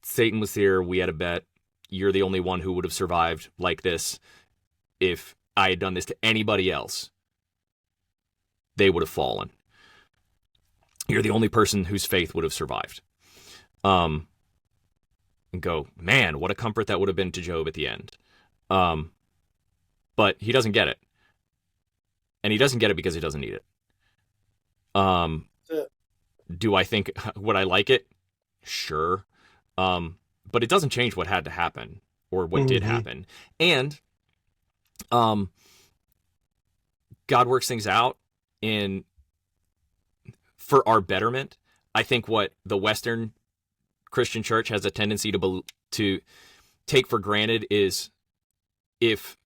Satan was here, we had a bet. You're the only one who would have survived like this. If I had done this to anybody else, they would have fallen. You're the only person whose faith would have survived. And go, man, what a comfort that would have been to Job at the end. But he doesn't get it. And he doesn't get it because he doesn't need it. Do I think, would I like it? Sure. But it doesn't change what had to happen or what did mhm, happen. And God works things out for our betterment. I think what the Western Christian church has a tendency to take for granted is if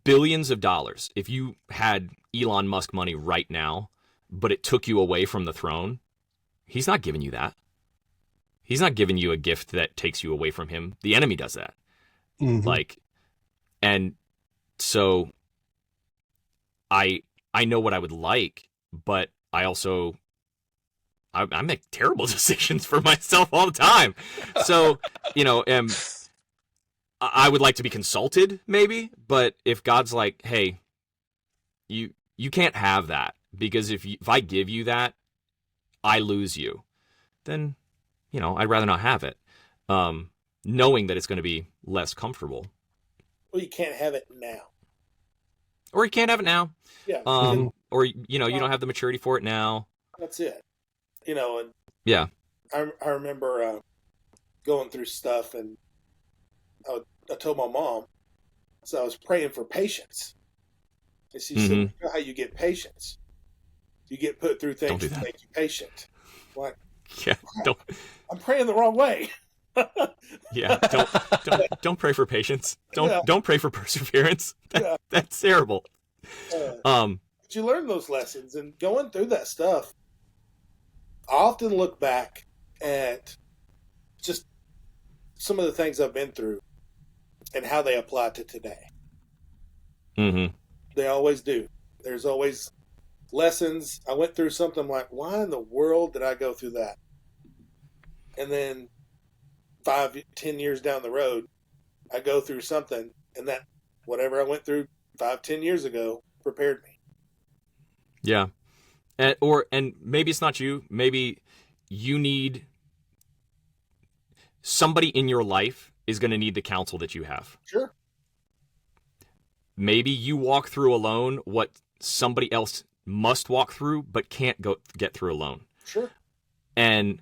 billions of dollars, if you had Elon Musk money right now, but it took you away from the throne, he's not giving you that. He's not giving you a gift that takes you away from him. The enemy does that. mhm. Like, and so I know what I would like, but I also I make terrible decisions for myself all the time. So, I would like to be consulted maybe, but if God's like, hey, you can't have that because if I give you that, I lose you, then, I'd rather not have it. Knowing that it's going to be less comfortable. Well, you can't have it now. Or you can't have it now. Yeah, Mhm. Or, you don't have the maturity for it now. that's it. And Yeah. I remember going through stuff, and I told my mom, so I was praying for patience. And she said, Mm-hmm. you know how you get patience? You get put through Don't things do to that. make you patient. Like, Yeah. Don't. I'm praying the wrong way. Yeah. Don't pray for patience. Yeah, Don't pray for perseverance. yeah. That's terrible. Uh, Um. but you learn those lessons, and going through that stuff, I often look back at just some of the things I've been through and how they apply to today. Mm-hmm. They always do. There's always lessons. I went through something like, why in the world did I go through that? And then 5, 10 years down the road, I go through something, and that whatever I went through 5, 10 years ago prepared me. Yeah. And maybe it's not you. Maybe you need somebody in your life is going to need the counsel that you have. Sure. Maybe you walk through alone what somebody else must walk through but can't get through alone. Sure. And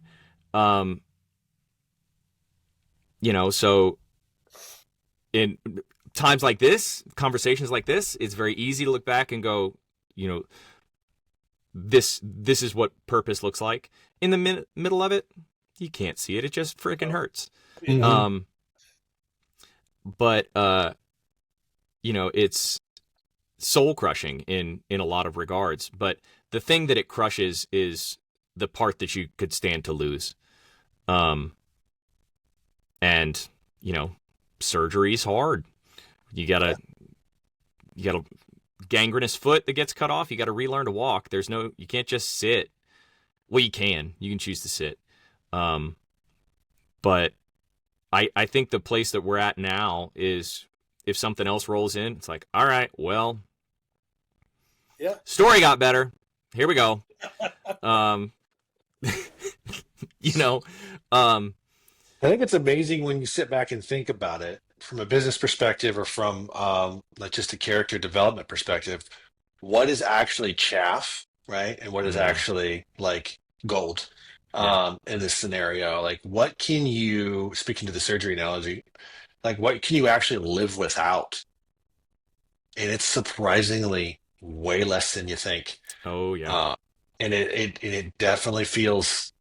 so in times like this, conversations like this, it's very easy to look back and go, this is what purpose looks like. In the middle of it, you can't see it. It just freaking hurts. Mhm. But it's soul crushing in a lot of regards. But the thing that it crushes is the part that you could stand to lose. And surgery's hard. You got a gangrenous foot that gets cut off. You got to relearn to walk. You can't just sit. Well, you can choose to sit. But I think the place that we're at now is if something else rolls in, it's like, all right, well, Yeah. story got better. Here we um, you know, um, I think it's amazing when you sit back and think about it from a business perspective or from like just a character development perspective. What is actually chaff, right? And what is Mm, actually like gold yeah. in this scenario? Like, what can you, speaking to the surgery analogy, like what can you actually live without? And it's surprisingly way less than you think. Oh yeah. Uh, and it definitely feels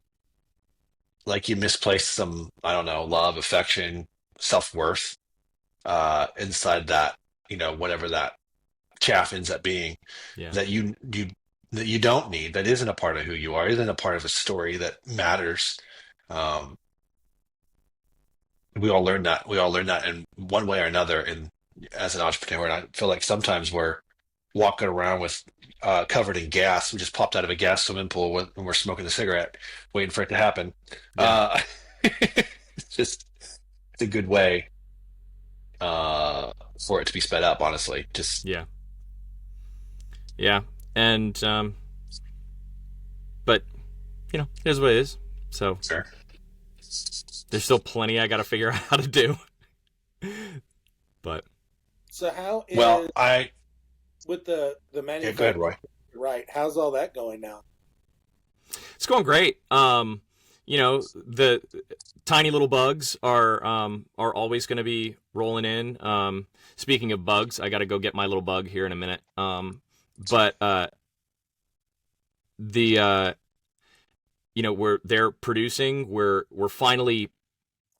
like you misplaced some, I don't know, love, affection, self-worth inside that, whatever that chaff ends up being Yeah. that you don't need, that isn't a part of who you are, isn't a part of a story that matters. Um, we all learn that in one way or another and as an entrepreneur. And I feel like sometimes we're walking around with covered in gas. We just popped out of a gas swimming pool when we're smoking a cigarette, waiting for it to happen. Yeah. It's just it's a good way for it to be sped up, honestly. Just Yeah. Yeah. And but it is what it is. So sure. there's still plenty I got to figure out how to do. But So how Well, is I with the yeah, go ahead, manufacturing? Roy. Right. How's all that going now? it's going great. The tiny little bugs are always going to be rolling in. Speaking of bugs, I got to go get my little bug here in a minute. But the they're producing. We're finally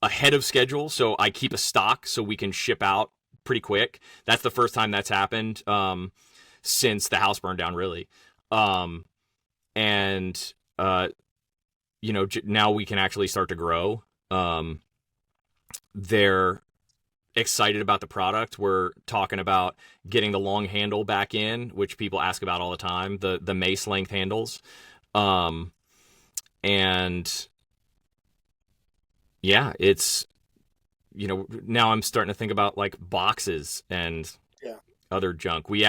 ahead of schedule, so I keep a stock so we can ship out pretty quick. That's the first time that's happened since the house burned down, really. Um, and now we can actually start to grow. They're excited about the product. We're talking about getting the long handle back in, which people ask about all the time, the mace length handles. Um, and yeah, it's now I'm starting to think about like boxes and Yeah. other junk. We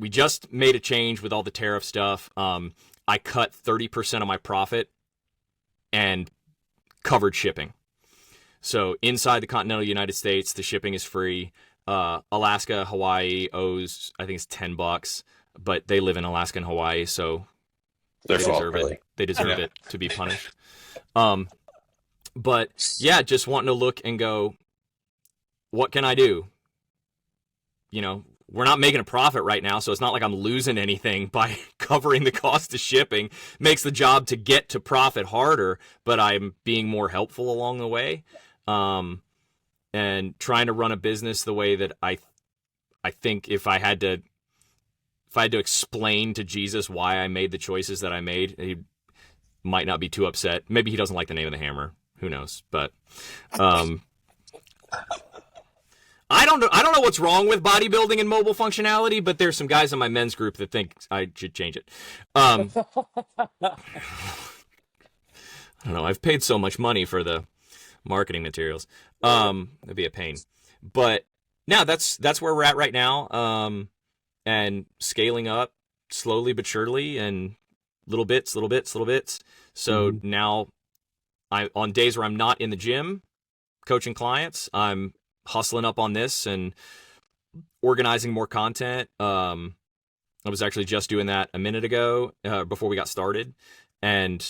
just made a change with all the tariff stuff. I cut 30% of my profit and covered shipping. So inside the continental United States, the shipping is free. Alaska, Hawaii owes, I think it's $10, but they live in Alaska and Hawaii, so Their they fault, deserve it. really. They deserve Yeah. it to be punished. But yeah, just wanting to look and go, what can I do? We're not making a profit right now, so it's not like I'm losing anything by covering the cost of shipping. Makes the job to get to profit harder, but I'm being more helpful along the way, and trying to run a business the way that I think if I had to explain to Jesus why I made the choices that I made, he might not be too upset. Maybe he doesn't like the name of the hammer. Who knows? But I don't know. I don't know what's wrong with bodybuilding and mobile functionality, but there's some guys in my men's group that think I should change it. I don't know. I've paid so much money for the marketing materials. It'd be a pain. But now that's where we're at right now. And scaling up slowly but surely, and little bits. So now, on days where I'm not in the gym coaching clients, I'm hustling up on this and organizing more content. I was actually just doing that a minute ago before we got started. And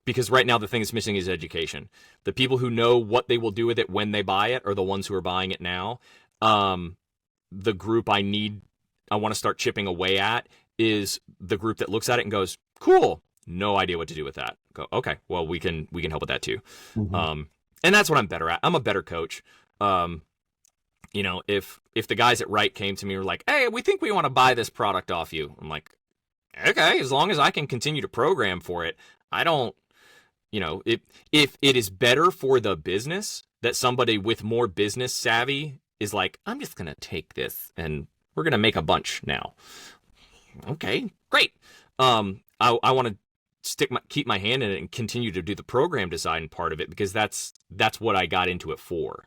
because right now the thing that's missing is education. The people who know what they will do with it when they buy it are the ones who are buying it now. The group I want to start chipping away at is the group that looks at it and goes, cool, no idea what to do with that. Go, okay, well, we can help with that too. Mhm. And that's what I'm better at. I'm a better coach. If the guys at Wright came to me and were like, hey, we think we want to buy this product off you. I'm like, okay, as long as I can continue to program for it. I don't, if it is better for the business that somebody with more business savvy is like, I'm just going to take this and we're going to make a bunch now. Okay, great. I want to keep my hand in it and continue to do the program design part of it, because that's what I got into it for,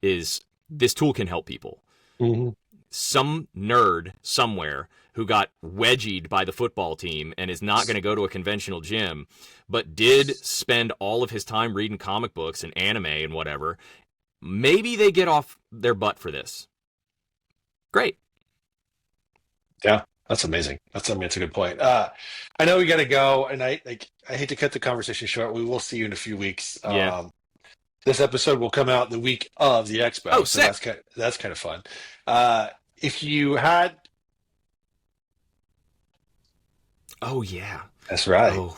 is this tool can help people. Mhm. some nerd somewhere who got wedgied by the football team and is not going to go to a conventional gym, but did spend all of his time reading comic books and anime and whatever, maybe they get off their butt for this. Great. Yeah, that's amazing. That's a good point. I know we got to go, and I hate to cut the conversation short. We will see you in a few weeks. Yeah. This episode will come out the week of the expo, Oh, so sick. that's kind of fun. If you had, Oh, yeah. that's right. Oh,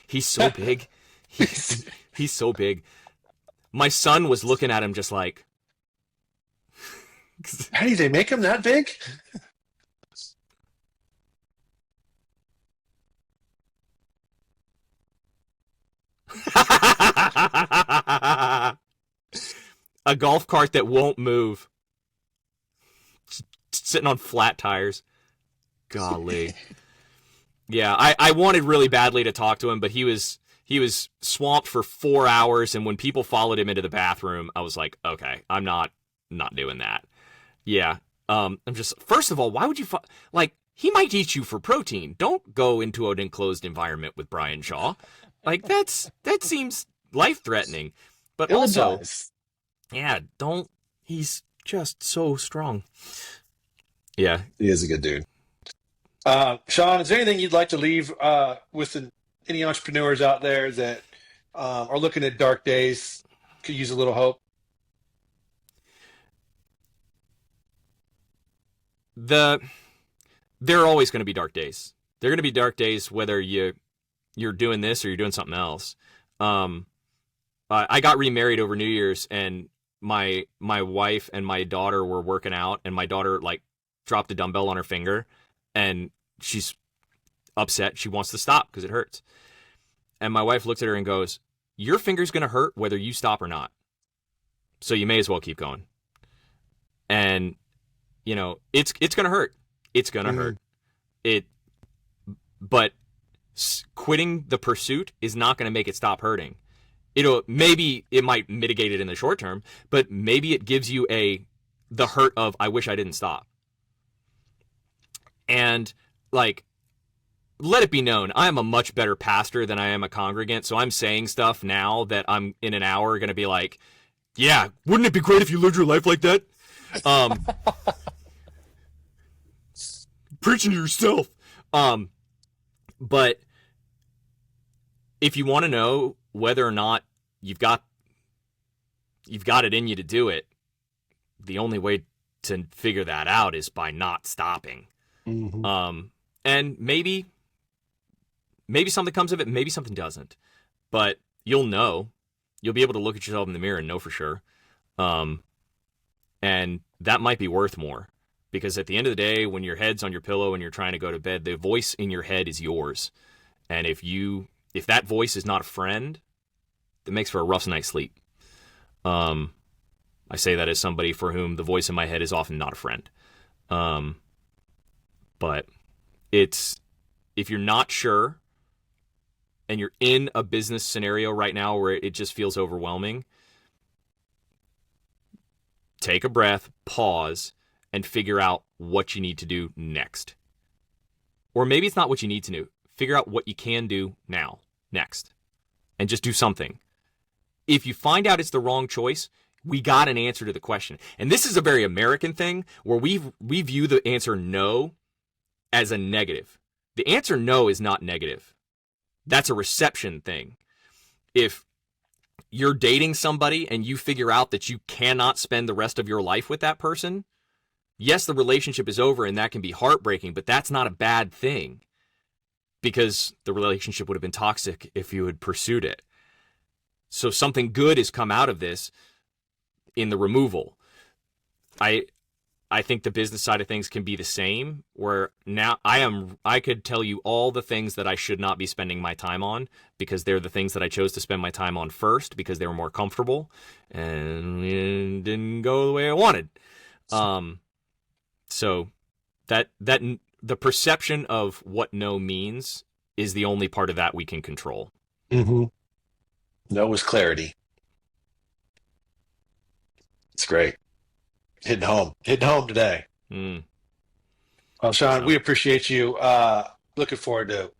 he's so big. He's so big. My son was looking at him just like, How do they make them that big? a golf cart that won't move, sitting on flat tires. Golly. Yeah, I wanted really badly to talk to him, but he was swamped for 4 hours, and when people followed him into the bathroom, I was like, okay, I'm not doing that. Yeah. I'm just, first of all, why would you like, he might eat you for protein. Don't go into an enclosed environment with Brian Shaw. Like, that seems life-threatening. But It also, does. yeah, don't, he's just so strong. Yeah. He is a good dude. Shawn, is there anything you'd like to leave with any entrepreneurs out there that are looking at dark days, could use a little hope? There are always going to be dark days. There are going to be dark days whether you're doing this or you're doing something else. I got remarried over New Year's, and my wife and my daughter were working out, and my daughter like dropped a dumbbell on her finger, and she's upset. She wants to stop because it hurts. And my wife looks at her and goes, "Your finger's going to hurt whether you stop or not. So you may as well keep going." And it's going to hurt. It's going to hurt. But quitting the pursuit is not going to make it stop hurting. Maybe it might mitigate it in the short term, but maybe it gives you the hurt of, I wish I didn't stop. And like, let it be known, I am a much better pastor than I am a congregant. So I'm saying stuff now that I'm in an hour going to be like, yeah, wouldn't it be great if you lived your life like that? Preaching to yourself. But if you want to know whether or not you've got it in you to do it, the only way to figure that out is by not stopping. Mm-hmm. And maybe something comes of it, maybe something doesn't. But you'll know. You'll be able to look at yourself in the mirror and know for sure. And that might be worth more. Because at the end of the day, when your head's on your pillow and you're trying to go to bed, the voice in your head is yours. And if that voice is not a friend, that makes for a rough night's sleep. I say that as somebody for whom the voice in my head is often not a friend. But if you're not sure and you're in a business scenario right now where it just feels overwhelming, take a breath, pause, and figure out what you need to do next. Or maybe it's not what you need to do. Figure out what you can do now, next, and just do something. If you find out it's the wrong choice, we got an answer to the question. And this is a very American thing where we view the answer no as a negative. The answer no is not negative. That's a reception thing. If you're dating somebody and you figure out that you cannot spend the rest of your life with that person, yes, the relationship is over and that can be heartbreaking, but that's not a bad thing because the relationship would have been toxic if you had pursued it. So something good has come out of this in the removal. I think the business side of things can be the same, where now I could tell you all the things that I should not be spending my time on because they're the things that I chose to spend my time on first because they were more comfortable and it didn't go the way I wanted. So that the perception of what no means is the only part of that we can control. Mm-hmm. No was clarity. It's great. hitting home today. Mm, Well, Shawn, so we appreciate you. Looking forward to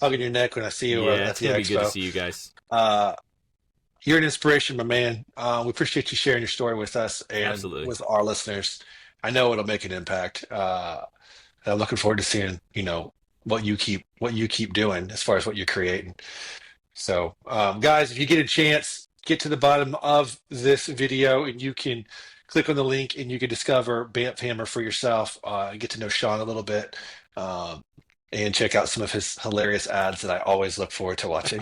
hugging your neck when I see you yeah, at it's the gonna be good to expo. see you guys. Uh, you're an inspiration, my man. We appreciate you sharing your story with us and Absolutely. with our listeners. I know it'll make an impact. I'm looking forward to seeing, what you keep doing as far as what you're creating. So, guys, if you get a chance, get to the bottom of this video and you can click on the link and you can discover BAMF Hammer for yourself, and get to know Shawn a little bit, um, and check out some of his hilarious ads that I always look forward to watching.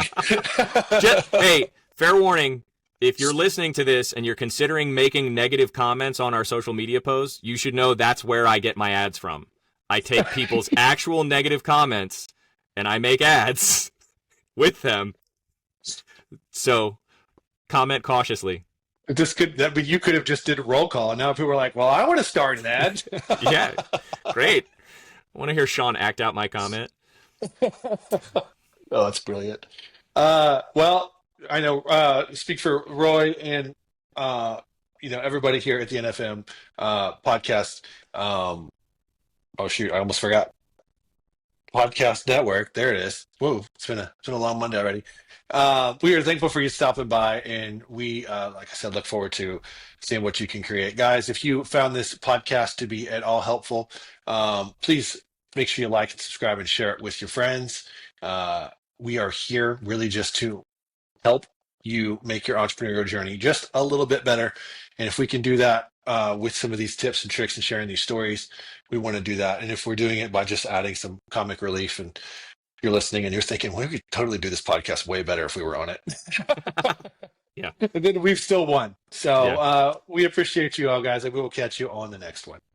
Hey, fair warning. If you're listening to this and you're considering making negative comments on our social media posts, you should know that's where I get my ads from. I take people's actual negative comments and I make ads with them. So comment cautiously. But you could have just did a roll call, and now people are like, "Well, I want to start an ad." Yeah, great. I want to hear Shawn act out my comment. Oh, that's brilliant. Well, I know, speak for Roy and, everybody here at the NFM podcast. Oh shoot, I almost forgot. Podcast Network. There it is. Whoa, it's been a long Monday already. We are thankful for you stopping by, and we, like I said, look forward to seeing what you can create, guys. If you found this podcast to be at all helpful, please make sure you like and subscribe and share it with your friends. We are here really just to help you make your entrepreneurial journey just a little bit better. And if we can do that with some of these tips and tricks and sharing these stories, we want to do that. And if we're doing it by just adding some comic relief, and you're listening and you're thinking, well, we could totally do this podcast way better if we were on it. Yeah. And then we've still won. So Yeah. we appreciate you all, guys, and we will catch you on the next one.